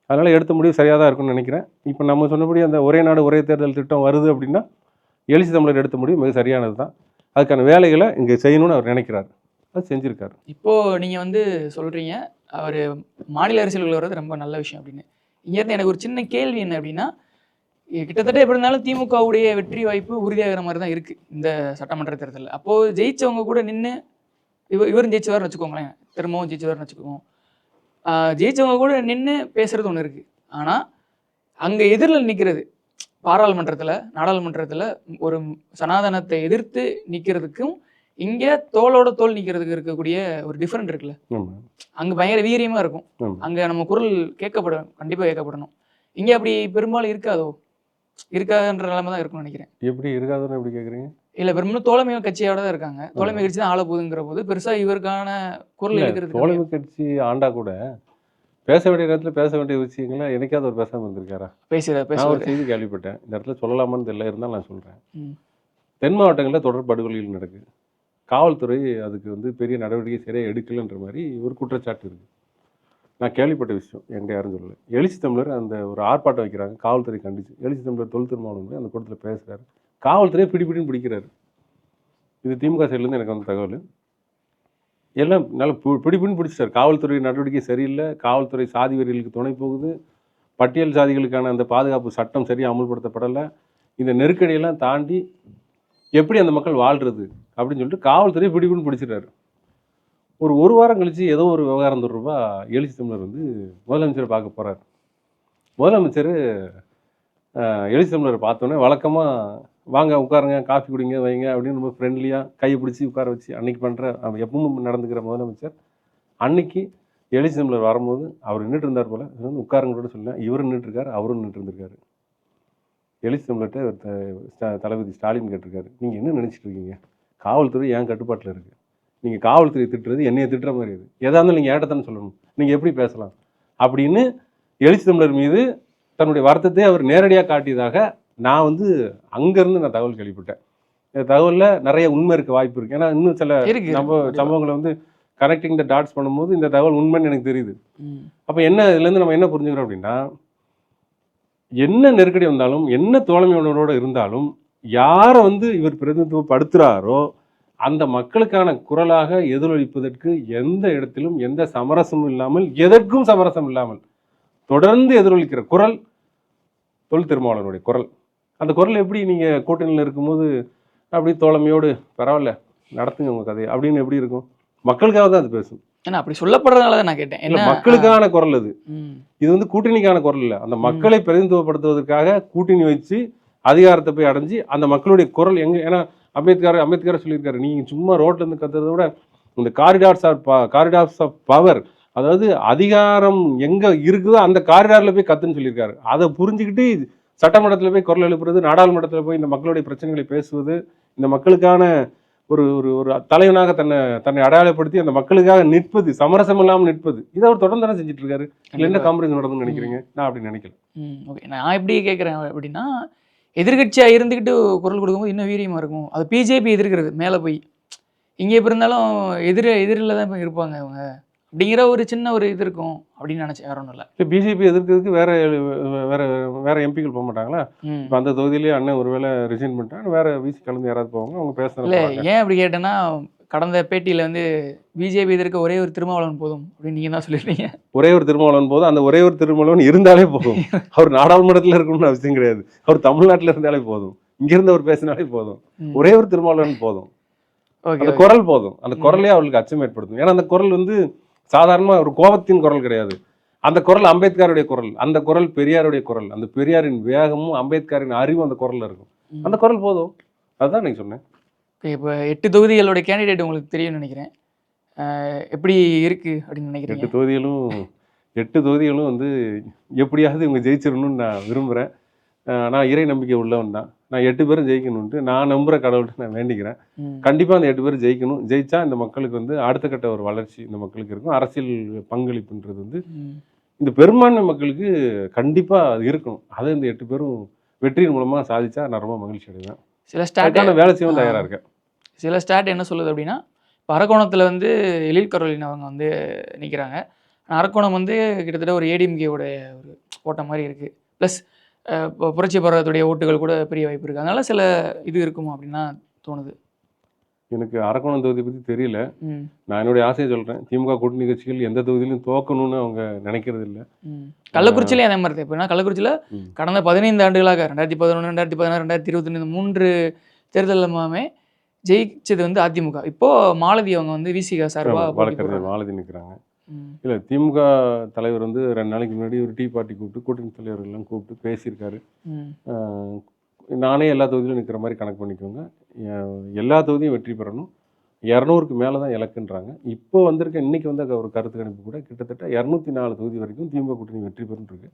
அதனால் எடுத்த முடிவு சரியாக தான் இருக்கும்னு நினைக்கிறேன். இப்போ நம்ம சொன்னபடி அந்த ஒரே நாடு ஒரே தேர்தல் திட்டம் வருது அப்படின்னா எழுச்சி தமிழர் எடுத்த முடிவு மிக சரியானது தான். அதுக்கான வேலைகளை இங்கே செய்யணும்னு அவர் நினைக்கிறார். அது செஞ்சுருக்காரு. இப்போது நீங்கள் வந்து சொல்கிறீங்க அவர் மாநில அரசியலுக்குள்ள வர்றது ரொம்ப நல்ல விஷயம் அப்படின்னு. இங்கேருந்து எனக்கு ஒரு சின்ன கேள்வி என்ன அப்படின்னா, கிட்டத்தட்ட எப்படி இருந்தாலும் திமுகவுடைய வெற்றி வாய்ப்பு உறுதியாகிற மாதிரி தான் இருக்குது இந்த சட்டமன்ற தேர்தலில். அப்போது ஜெயிச்சவங்க கூட நின்று இவரும் ஜெயிச்சவார்னு வச்சுக்கோங்களேன், திரும்பவும் ஜெயிச்சவார்னு வச்சுக்குவோம். ஜெயிச்சவங்க கூட நின்று பேசுகிறது ஒன்று இருக்குது. ஆனால் அங்கே எதிரில் நிற்கிறது பாராளுமன்றத்தில் நாடாளுமன்றத்தில் ஒரு சனாதனத்தை எதிர்த்து நிற்கிறதுக்கும் இங்கே தோளோட தோல் நிற்கிறதுக்கு இருக்கக்கூடிய ஒரு டிஃப்ரெண்ட் இருக்குல்ல. அங்கே பயங்கர வீரியமாக இருக்கும். அங்கே நம்ம குரல் கேட்கப்படும், கண்டிப்பாக கேட்கப்படணும். இங்கே அப்படி பெரும்பாலும் இருக்காதோ, இருக்காதுன்ற நிலைமை தான் இருக்கும்னு நினைக்கிறேன். எப்படி இருக்காதுன்னு எப்படி கேட்குறீங்க? இல்லை, பெரும்பாலும் தோழமை கட்சியோட தான் இருக்காங்க. தோழமை கட்சி தான் ஆள போகுதுங்கிற போது பெருசாக இவருக்கான குரல் இருக்கிறது. தோழமை கட்சி ஆண்டா கூட பேச வேண்டிய நேரத்தில் பேச வேண்டிய விஷயங்களை என்னைக்காவது ஒரு பேசாமல் இருந்திருக்காரா? நான் ஒரு செய்தி கேள்விப்பட்டேன், இந்த இடத்துல சொல்லலாமான்னு தெரியல, இருந்தாலும் நான் சொல்கிறேன். தென் மாவட்டங்களில் தொடர் படுகொலைகள் நடக்குது. காவல்துறை அதுக்கு வந்து பெரிய நடவடிக்கை சரியாக எடுக்கலைன்ற மாதிரி ஒரு குற்றச்சாட்டு இருக்குது. நான் கேள்விப்பட்ட விஷயம், என்கிட்ட யாரும் சொல்லலை. எழுச்சி தமிழர் அந்த ஒரு ஆர்ப்பாட்டம் வைக்கிறாங்க, காவல்துறை கண்டிச்சு. எழுச்சி தமிழர் தொல் திருமாவளவன் அந்த கூட்டத்தில் பேசுகிறாரு, காவல்துறையை பிடிப்பிடின்னு பிடிக்கிறாரு. இது திமுக சைட்லேருந்து எனக்கு வந்து தகவல். எல்லாம் நல்லா பிடிப்பின்னு பிடிச்சிட்டார். காவல்துறை நடவடிக்கை சரியில்லை, காவல்துறை சாதி வெறிகளுக்கு துணை போகுது, பட்டியல் சாதிகளுக்கான அந்த பாதுகாப்பு சட்டம் சரியாக அமுல்படுத்தப்படலை, இந்த நெருக்கடியெல்லாம் தாண்டி எப்படி அந்த மக்கள் வாழ்கிறது அப்படின்னு சொல்லிட்டு காவல்துறையை பிடிப்புன்னு பிடிச்சிட்டாரு. ஒரு வாரம் கழித்து ஏதோ ஒரு விவகாரம் தொடர்பா எழுச்சி தமிழர் வந்து முதலமைச்சரை பார்க்க போகிறார். முதலமைச்சர் எழுச்சி தமிழரை பார்த்தோன்னே வழக்கமாக வாங்க உட்காருங்க, காஃபி குடிங்க, வைங்க அப்படின்னு ரொம்ப ஃப்ரெண்ட்லியாக கையை பிடிச்சி உட்கார வச்சு அன்றைக்கி பண்ணுற எப்பவும் நடந்துக்கிற முதலமைச்சர் அன்னைக்கு எழுச்சி தமிழர் வரும்போது அவர் நின்றுட்டு இருந்தார் போல். வந்து உட்காருங்களோட சொல்லேன், இவரும் நின்றுருக்காரு, அவரும் நின்றுட்டு இருந்திருக்காரு. எழுச்சி தமிழர்கிட்ட தளபதி ஸ்டாலின் கேட்டிருக்காரு, நீங்கள் என்ன நினச்சிட்டு இருக்கீங்க? காவல்துறை என் கட்டுப்பாட்டில் இருக்குது, நீங்கள் காவல்துறை திட்டுறது என்னையை திட்டுற மாதிரி இருக்குது, எதாக இருந்தாலும் நீங்கள் ஏட்டத்தானே சொல்லணும், நீங்கள் எப்படி பேசலாம் அப்படின்னு எழுச்சி தமிழர் மீது தன்னுடைய வருத்தத்தை அவர் நேரடியாக காட்டியதாக நான் வந்து அங்கேருந்து நான் தகவல் கேள்விப்பட்டேன். இந்த தகவலில் நிறைய உண்மை இருக்க வாய்ப்பு இருக்குது. ஏன்னா இன்னும் சில நம்ம சம்பவங்களை வந்து கனெக்டிங் த டாட்ஸ் பண்ணும்போது இந்த தகவல் உண்மைன்னு எனக்கு தெரியுது. அப்போ என்ன இதுலேருந்து நம்ம என்ன புரிஞ்சுக்கிறோம் அப்படின்னா, என்ன நெருக்கடி வந்தாலும் என்ன தோழமை உணர்வோடு இருந்தாலும் யாரை வந்து இவர் பிரதிநிதித்துவப்படுத்துகிறாரோ அந்த மக்களுக்கான குரலாக எதிரொலிப்பதற்கு எந்த இடத்திலும் எந்த சமரசமும் இல்லாமல், எதற்கும் சமரசம் இல்லாமல் தொடர்ந்து எதிரொலிக்கிற குரல் தொல் திருமாவளவனுடைய குரல். அந்த குரல் எப்படி நீங்கள் கூட்டணியில் இருக்கும்போது அப்படி தோழமையோடு பரவாயில்ல நடத்துங்க உங்கள் கதையை அப்படின்னு எப்படி இருக்கும்? மக்களுக்காக தான் அது பேசும். ஏன்னா அப்படி சொல்லப்படுறதுனால தான் நான் கேட்டேன். இல்லை, மக்களுக்கான குரல் அது. இது வந்து கூட்டணிக்கான குரல் இல்லை. அந்த மக்களை பிரதிநிதித்துவப்படுத்துவதற்காக கூட்டணி வச்சு அதிகாரத்தை போய் அடைஞ்சு அந்த மக்களுடைய குரல் எங்கே, ஏன்னா அம்பேத்கர் சொல்லியிருக்காரு, நீங்கள் சும்மா ரோட்லேருந்து கத்துறதை விட இந்த காரிடார்ஸ் ஆஃப் பவர், அதாவது அதிகாரம் எங்கே இருக்குதோ அந்த காரிடாரில் போய் கத்துன்னு சொல்லியிருக்காரு. அதை புரிஞ்சுக்கிட்டு சட்டமன்றத்தில் போய் குரல் எழுப்புறது, நாடாளுமன்றத்தில் போய் இந்த மக்களுடைய பிரச்சனைகளை பேசுவது, இந்த மக்களுக்கான ஒரு ஒரு ஒரு தலைவனாக தன்னை அடையாளப்படுத்தி அந்த மக்களுக்காக நிற்பது, சமரசம் இல்லாமல் நிற்பது, இதை அவர் தொடர்ந்து தானே செஞ்சுட்டு இருக்காரு. இல்லை என்ன காம்ப்ரமைஸ் நடந்துன்னு நினைக்கிறீங்க? நான் அப்படி நினைக்கல. ஓகே, நான் எப்படி கேட்குறேன் அப்படின்னா, எதிர்கட்சியாக இருந்துக்கிட்டு குரல் கொடுக்கும்போது இன்னும் வீரியமாக இருக்கும். அது பிஜேபி எதிர்க்கிறது மேலே போய், இங்கே எப்படி இருந்தாலும் எதிரில் தான் இப்போ இருப்பாங்க அவங்க அப்படிங்கிற ஒரு சின்ன ஒரு இது இருக்கும் அப்படின்னு நினச்சேன். வேற ஒன்றும் இல்லை. இப்போ பிஜேபி எதிர்க்கிறதுக்கு வேற எம்பிக்கள் போக மாட்டாங்களா? இப்போ அந்த தொகுதியிலேயே அண்ணன் ஒருவேளை ரிசைன் பண்ணிட்டாங்க, வேற விசி கலந்து யாராவது போவாங்க, அவங்க பேசுறாங்க. இல்லை, ஏன் அப்படி கேட்டேன்னா, கடந்த பேட்டியில் வந்து பிஜேபி எதிர்க்க ஒரே ஒரு திருமாவளவன் போதும் அப்படின்னு நீங்கள் தான் சொல்லியிருந்தீங்க. ஒரே ஒரு திருமாவளவன் போதும், அந்த ஒரே ஒரு திருமாவளவன் இருந்தாலே போதும். அவர் நாடாளுமன்றத்தில் இருக்கணும்னு அவசியம் கிடையாது, அவர் தமிழ்நாட்டில் இருந்தாலே போதும், இங்கிருந்து அவர் பேசினாலே போதும், ஒரே ஒரு திருமாவளவன் போதும், அந்த குரல் போதும். அந்த குரலே அவர்களுக்கு அச்சம் ஏற்படுத்தும். ஏன்னா அந்த குரல் வந்து சாதாரணமாக ஒரு கோபத்தின் குரல் கிடையாது. அந்த குரல் அம்பேத்கருடைய குரல், அந்த குரல் பெரியாருடைய குரல், அந்த பெரியாரின் வேகமும் அம்பேத்கரின் அறிவும் அந்த குரலில் இருக்கும். அந்த குரல் போதும். அதுதான் நீங்கள் சொன்னேன். இப்போ 8 தொகுதிகளுடைய கேண்டிடேட் உங்களுக்கு தெரியும்னு நினைக்கிறேன். எப்படி இருக்குது அப்படின்னு நினைக்கிறேன். 8 தொகுதிகளும் வந்து எப்படியாவது இவங்க ஜெயிச்சிடணும்னு நான் விரும்புகிறேன். நான் இறை நம்பிக்கை உள்ளவன் தான். நான் 8 பேரும் ஜெயிக்கணும்ட்டு நான் நம்புகிற கடவுள்கிட்ட நான் வேண்டிக்கிறேன். கண்டிப்பாக அந்த 8 பேரும் ஜெயிக்கணும். ஜெயிச்சா இந்த மக்களுக்கு வந்து அடுத்த கட்ட ஒரு வளர்ச்சி இந்த மக்களுக்கு இருக்கும். அரசியல் பங்களிப்புன்றது வந்து இந்த பெரும்பான்மை மக்களுக்கு கண்டிப்பாக அது இருக்கணும். அதை இந்த 8 பேரும் வெற்றியின் மூலமாக சாதிச்சா நான் ரொம்ப மகிழ்ச்சி அடைவேன். சில ஸ்டாட் அதுக்கான வேலை செய்யவும் தயாராக இருக்கேன். சில ஸ்டாட் என்ன சொல்லுது அப்படின்னா, இப்போ அரக்கோணத்தில் வந்து எழில் கரோலின் அவங்க வந்து நிற்கிறாங்க. அரக்கோணம் வந்து கிட்டத்தட்ட ஒரு ஏடிஎம்கேவோட ஒரு ஓட்டம் மாதிரி இருக்குது. ப்ளஸ் இப்போ புரட்சி பாரதத்துடைய ஓட்டுகள் கூட பெரிய வாய்ப்பு இருக்குது. அதனால சில இது இருக்குமோ அப்படின்னு தான் தோணுது. எனக்கு அரக்கோணம் தொகுதியை பற்றி தெரியல. ம் நான் என்னுடைய ஆசையை சொல்கிறேன். திமுக கூட்டணி கட்சிகள் எந்த தொகுதியிலும் தோக்கணும்னு அவங்க நினைக்கிறது இல்லை. கள்ளக்குறிச்சியிலே அதே மாதிரி தான். எப்படின்னா கள்ளக்குறிச்சியில் ம். கடந்த 15 ஆண்டுகளாக 2011, 2016, 2022 3 தேர்தலுமே ஜெயிச்சது வந்து அதிமுக. இப்போ மாலதி அவங்க வந்து விசிக சார்பாக போட்டி வழக்கறிஞர் போடுறாங்க. மாலதி நிற்கிறாங்க. ம். இல்லை, திமுக தலைவர் வந்து 2 நாளைக்கு முன்னாடி ஒரு டீ பார்ட்டி கூப்பிட்டு கூட்டணி தலைவர்கள்லாம் கூப்பிட்டு பேசியிருக்காரு. ம். ஆஹ் நானே எல்லா தொகுதியிலும் நிற்கிற மாதிரி கணக்கு பண்ணிக்கோங்க. எல்லா தொகுதியும் வெற்றி பெறணும். 200க்கு மேலே தான் இலக்குன்றாங்க. இப்போ வந்திருக்க இன்னைக்கு வந்த ஒரு கருத்து கணிப்பு கூட கிட்டத்தட்ட 204 தொகுதி வரைக்கும் திமுக கூட்டணி வெற்றி பெறும் இருக்கு.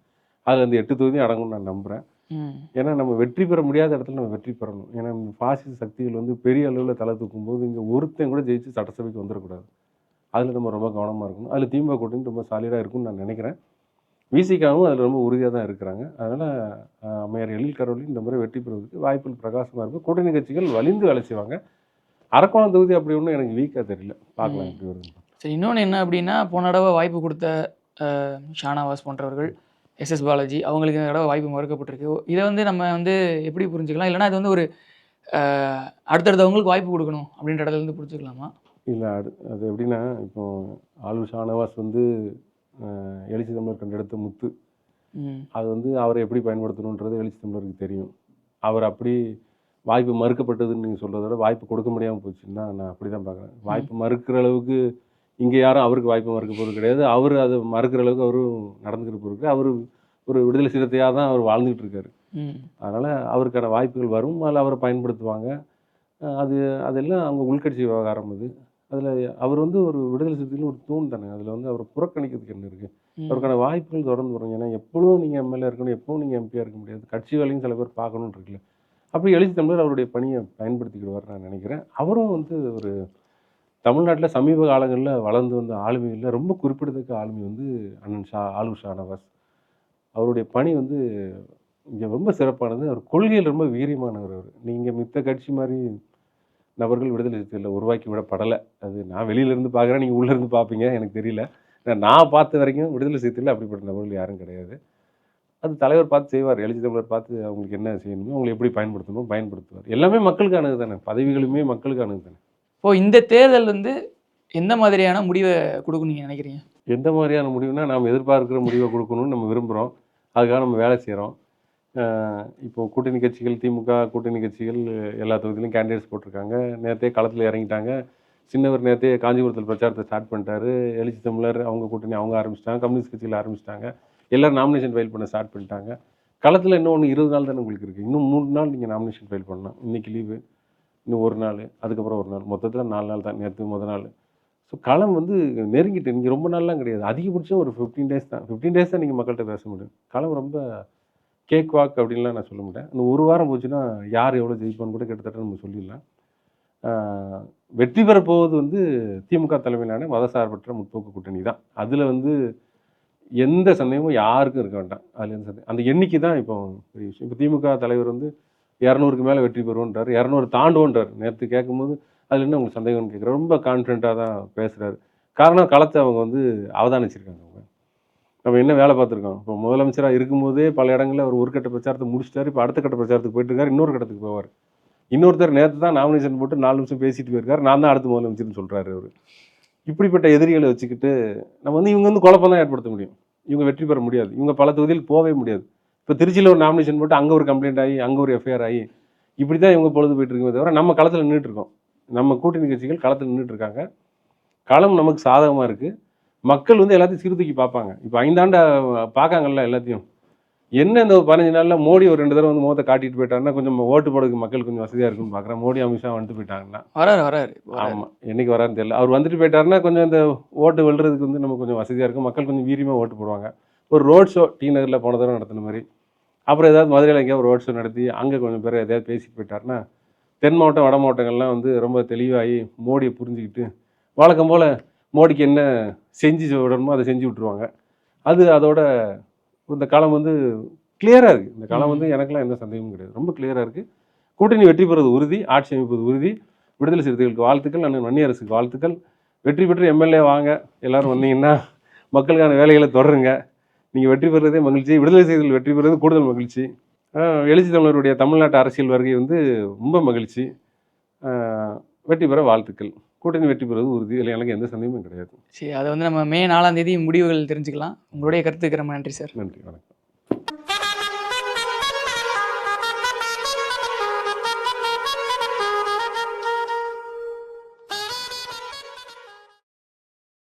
அதில் அந்த 8 தொகுதியும் அடங்கும்னு நான் நம்புகிறேன். ம். ஏன்னா நம்ம வெற்றி பெற முடியாத இடத்துல நம்ம வெற்றி பெறணும். ஏன்னா பாசிச சக்திகள் வந்து பெரிய அளவில் தலை தூக்கும் போது இங்கே ஒருத்தன் கூட ஜெயிச்சு சட்டசபைக்கு வந்துடக்கூடாது. அதில் நம்ம ரொம்ப கவனமாக இருக்கணும். அதில் திமுக கூட்டணி ரொம்ப சாலிடாக இருக்கும்னு நான் நினைக்கிறேன். விசிகாவும் அதில் ரொம்ப உறுதியாக தான் இருக்கிறாங்க. அதனால் அம்மையார் எழில் கரோலின் இந்த முறை வெற்றி பெறுவதற்கு வாய்ப்புகள் பிரகாசமாக இருக்கும். கூட்டணி கட்சிகள் வலிந்து வேலை செய்வாங்க. அரக்கோணம் தொகுதி அப்படி ஒன்றும் எனக்கு வீக்காக தெரியல. பார்க்கலாம் எப்படி வருது. சரி, இன்னொன்று என்ன அப்படின்னா, போன தடவை வாய்ப்பு கொடுத்த ஷானவாஸ் போன்றவர்கள், எஸ்எஸ் பாலாஜி அவங்களுக்கு இந்த தடவை வாய்ப்பு மறுக்கப்பட்டிருக்கு. இதை வந்து நம்ம வந்து எப்படி புரிஞ்சுக்கலாம்? இல்லைனா இது வந்து ஒரு அடுத்தடுத்தவங்களுக்கு வாய்ப்பு கொடுக்கணும் அப்படின்ற இடத்துல இருந்து புரிஞ்சுக்கலாமா? இல்லை, அது எப்படின்னா, இப்போ ஆளுநர் ஷானவாஸ் வந்து எழுச்சி தமிழர் கண்டெடுத்த முத்து. அது வந்து அவரை எப்படி பயன்படுத்தணுன்றது எழுச்சி தமிழருக்கு தெரியும். அவர் அப்படி வாய்ப்பு மறுக்கப்பட்டதுன்னு நீங்கள் சொல்கிறத விட வாய்ப்பு கொடுக்க முடியாமல் போச்சுன்னா நான் அப்படி தான் பார்க்குறேன். வாய்ப்பு மறுக்கிற அளவுக்கு இங்கே யாரும் அவருக்கு வாய்ப்பு மறுக்க போகிறது கிடையாது. அவர் அதை மறுக்கிற அளவுக்கு அவரும் நடந்துக்கிட்டு போகிறது. அவர் ஒரு விடுதலை சிறுத்தையாக தான் அவர் வாழ்ந்துக்கிட்டு இருக்காரு. அதனால் அவருக்கான வாய்ப்புகள் வரும். அதில் அவரை பயன்படுத்துவாங்க. அதெல்லாம் அவங்க உள்கட்சி விவகாரம். அதில் அவர் வந்து ஒரு விடுதலை சிறுத்தைகள் ஒரு தூண் தானே. அதில் வந்து அவரை புறக்கணிக்கிறதுக்கு என்ன இருக்குது? அவருக்கான வாய்ப்புகள் தொடர்ந்து வரும். ஏன்னா எப்பொழுதும் நீங்கள் எம்எல்ஏ இருக்கணும், எப்பவும் நீங்கள் எம்பியாக இருக்க முடியாது. கட்சி வேலையும் சில பேர் பார்க்கணுன்னு இருக்குல்ல. அப்படி எழுச்சி தமிழர் அவருடைய பணியை பயன்படுத்திக்கிடுவார் நான் நினைக்கிறேன். அவரும் வந்து ஒரு தமிழ்நாட்டில் சமீப காலங்களில் வளர்ந்து வந்த ஆளுமைகளில் ரொம்ப குறிப்பிடத்தக்க ஆளுமை வந்து அண்ணன் ஆளுநர் ஷானவாஸ். அவருடைய பணி வந்து இங்கே ரொம்ப சிறப்பானது. அவர் கொள்கையில் ரொம்ப வீரியமானவர். அவர் நீங்கள் மித்த கட்சி மாதிரி நபர்கள் விடுதலை சிறுத்தைகளில் உருவாக்கி விடப்படலை. அது நான் வெளியிலேருந்து பார்க்குறேன், நீங்கள் உள்ளேருந்து பார்ப்பீங்க, எனக்கு தெரியல. நான் பார்த்த வரைக்கும் விடுதலை சிறுத்தைகளில் அப்படிப்பட்ட நபர்கள் யாரும் கிடையாது. அது தலைவர் பார்த்து செய்வார். எழுச்சி தமிழர் பார்த்து அவங்களுக்கு என்ன செய்யணுமோ அவங்களை எப்படி பயன்படுத்துவார். எல்லாமே மக்களுக்கானது தானே. பதவிகளுமே மக்களுக்கானது தானே. இப்போ இந்த தேர்தல் வந்து எந்த மாதிரியான முடிவை கொடுக்கும் நீங்கள் நினைக்கிறீங்க? எந்த மாதிரியான முடிவுனா, நாம் எதிர்பார்க்குற முடிவை கொடுக்கணும்னு நம்ம விரும்புகிறோம். அதுக்காக நம்ம வேலை செய்கிறோம். இப்போ கூட்டணி கட்சிகள், திமுக கூட்டணி கட்சிகள் எல்லா தொகுதியிலும் கேண்டிடேட்ஸ் போட்டிருக்காங்க. நேற்றே களத்தில் இறங்கிட்டாங்க. சின்னவர் நேற்றே காஞ்சிபுரத்தில் பிரச்சாரத்தை ஸ்டார்ட் பண்ணிட்டாரு. எழுச்சி தமிழர் அவங்க கூட்டணி அவங்க ஆரம்பிச்சிட்டாங்க. கம்யூனிஸ்ட் கட்சியில் ஆரம்பிச்சிட்டாங்க. எல்லோரும் நாமினேஷன் ஃபைல் பண்ண ஸ்டார்ட் பண்ணிட்டாங்க. களத்தில் இன்னும் 20 நாள் தானே உங்களுக்கு இருக்குது. இன்னும் 3 நாள் நீங்கள் நாமினேஷன் ஃபைல் பண்ணணும். இன்றைக்கி லீவு, இன்னும் 1 நாள், அதுக்கப்புறம் 1 நாள், மொத்தத்தில் 4 நாள் தான். நேற்று முதல் நாள். ஸோ களம் வந்து நெருங்கிட்டு நீங்கள் ரொம்ப நாள்லாம் கிடையாது. அதிகபட்சம் ஒரு 15 டேஸ் தான். 15 டேஸ் தான் நீங்கள் மக்கள்கிட்ட பேச முடியும். களம் ரொம்ப கேக் வாக் அப்படின்லாம் நான் சொல்ல மாட்டேன். இன்னும் 1 வாரம் போச்சுன்னா யார் எவ்வளோ ஜெயிப்பான்னு கூட கிட்டத்தட்ட நம்ம சொல்லிடலாம். வெற்றி பெறப்போவது வந்து திமுக தலைமையிலான மதசார்பற்ற முற்போக்கு கூட்டணி தான். அதில் வந்து எந்த சந்தேகமும் யாருக்கும் இருக்க வேண்டாம். அதில் எந்த சந்தேகம், அந்த எண்ணிக்கை தான் இப்போ பெரிய விஷயம். இப்போ திமுக தலைவர் வந்து 200க்கு மேலே வெற்றி பெறுவோன்றார், 200 தாண்டுவோன்றார். நேற்று கேட்கும்போது அதில் என்ன உங்களுக்கு சந்தேகம்னு கேட்குறாரு. ரொம்ப கான்ஃபிடென்ட்டாக தான் பேசுகிறாரு. காரணம், களத்தை அவங்க வந்து அவதானிச்சிருக்காங்க. அவங்க நம்ம என்ன வேலை பார்த்துருக்கோம். இப்போ முதலமைச்சராக இருக்கும்போதே பல இடங்களில் அவர் ஒரு கட்ட பிரச்சாரத்தை முடிச்சிட்டாரு. இப்போ அடுத்த கட்ட பிரச்சாரத்துக்கு போயிட்டு இருக்காரு. இன்னொரு கட்டத்துக்கு போவார். இன்னொருத்தர் நேற்று தான் நாமினேஷன் போட்டு 4 நிமிஷம் பேசிட்டு போயிருக்காரு. நான் தான் அடுத்த முதலமைச்சர்னு சொல்கிறாரு அவர். இப்படிப்பட்ட எதிரிகளை வச்சுக்கிட்டு நம்ம வந்து இவங்க வந்து குழப்பம் தான் ஏற்படுத்த முடியும். இவங்க வெற்றி பெற முடியாது. இவங்க பல தொகுதியில் போகவே முடியாது. இப்போ திருச்சியில் ஒரு நாமினேஷன் போட்டு அங்கே ஒரு கம்ப்ளைண்ட் ஆகி அங்கே ஒரு எஃப்ஐஆர் ஆகி இப்படி தான் இவங்க பொழுது போயிட்டு இருக்குமே தவிர நம்ம களத்தில் நின்றுட்டு இருக்கோம். நம்ம கூட்டணி கட்சிகள் களத்தில் நின்றுட்டு இருக்காங்க. களம் நமக்கு சாதகமாக இருக்குது. மக்கள் வந்து எல்லாத்தையும் சீர்தூக்கி பார்ப்பாங்க. இப்போ 5 ஆண்டு பார்க்காங்கல்ல எல்லாத்தையும். என்ன இந்த 15 நாளில் மோடி ஒரு 2 தடவை வந்து முகத்தை காட்டிட்டு போயிட்டாருன்னா கொஞ்சம் ஓட்டு போடுறதுக்கு மக்கள் கொஞ்சம் வசதியாக இருக்குன்னு பார்க்குறேன். மோடி அமித்ஷா வந்துட்டு போயிட்டாங்கன்னா வராரு. ஆமாம், என்றைக்கு வராருன்னு தெரியல. அவர் வந்துட்டு போயிட்டாருன்னா கொஞ்சம் இந்த ஓட்டு வெல்றதுக்கு வந்து நம்ம கொஞ்சம் வசதியாக இருக்கும். மக்கள் கொஞ்சம் வீரியமாக ஓட்டு போடுவாங்க. ஒரு ரோட் ஷோ டி நகரில் போன தடவை நடத்தின மாதிரி, அப்புறம் ஏதாவது மதுரையில் எங்கேயாவது ஒரு ரோட் ஷோ நடத்தி அங்கே கொஞ்சம் பேர் எதாவது பேசிட்டு போயிட்டாருன்னா தென் மாவட்டம் வட மாவட்டங்கள்லாம் வந்து ரொம்ப தெளிவாகி மோடியை புரிஞ்சுக்கிட்டு வழக்கம் போல் மோடிக்கு என்ன செஞ்சு விடணுமோ அதை செஞ்சு விட்ருவாங்க. அது அதோட இந்த காலம் வந்து கிளியராக இருக்குது. இந்த காலம் வந்து எனக்கெல்லாம் எந்த சந்தேகமும் கிடையாது. ரொம்ப கிளியராக இருக்குது. கூட்டணி வெற்றி பெறுவது உறுதி, ஆட்சி அமைப்பது உறுதி. விடுதலை சிறுத்தைகளுக்கு வாழ்த்துக்கள், அண்ணன் வன்னியரசுக்கு வாழ்த்துக்கள். வெற்றி பெற்று எம்எல்ஏ வாங்க, எல்லாரும் வந்தீங்கன்னா மக்களுக்கான வேலைகளை தொடருங்க. நீங்கள் வெற்றி பெறுறதே மகிழ்ச்சி, விடுதலை சிறுத்தைகள் வெற்றி பெறுறது கூடுதல் மகிழ்ச்சி. எழுச்சி தமிழருடைய தமிழ்நாட்டு அரசியல் வருகை வந்து ரொம்ப மகிழ்ச்சி. வெற்றி பெற வாழ்த்துக்கள். கூட்டணி வெற்றி பெறுவது உறுதி. இதில் எனக்கு எந்த சந்தேகமும் கிடையாது. சரி, அதை வந்து நம்ம மே 4ஆம் தேதி முடிவுகள் தெரிஞ்சுக்கலாம். உங்களுடைய கருத்துக்கு ரொம்ப நன்றி சார். நன்றி, வணக்கம்.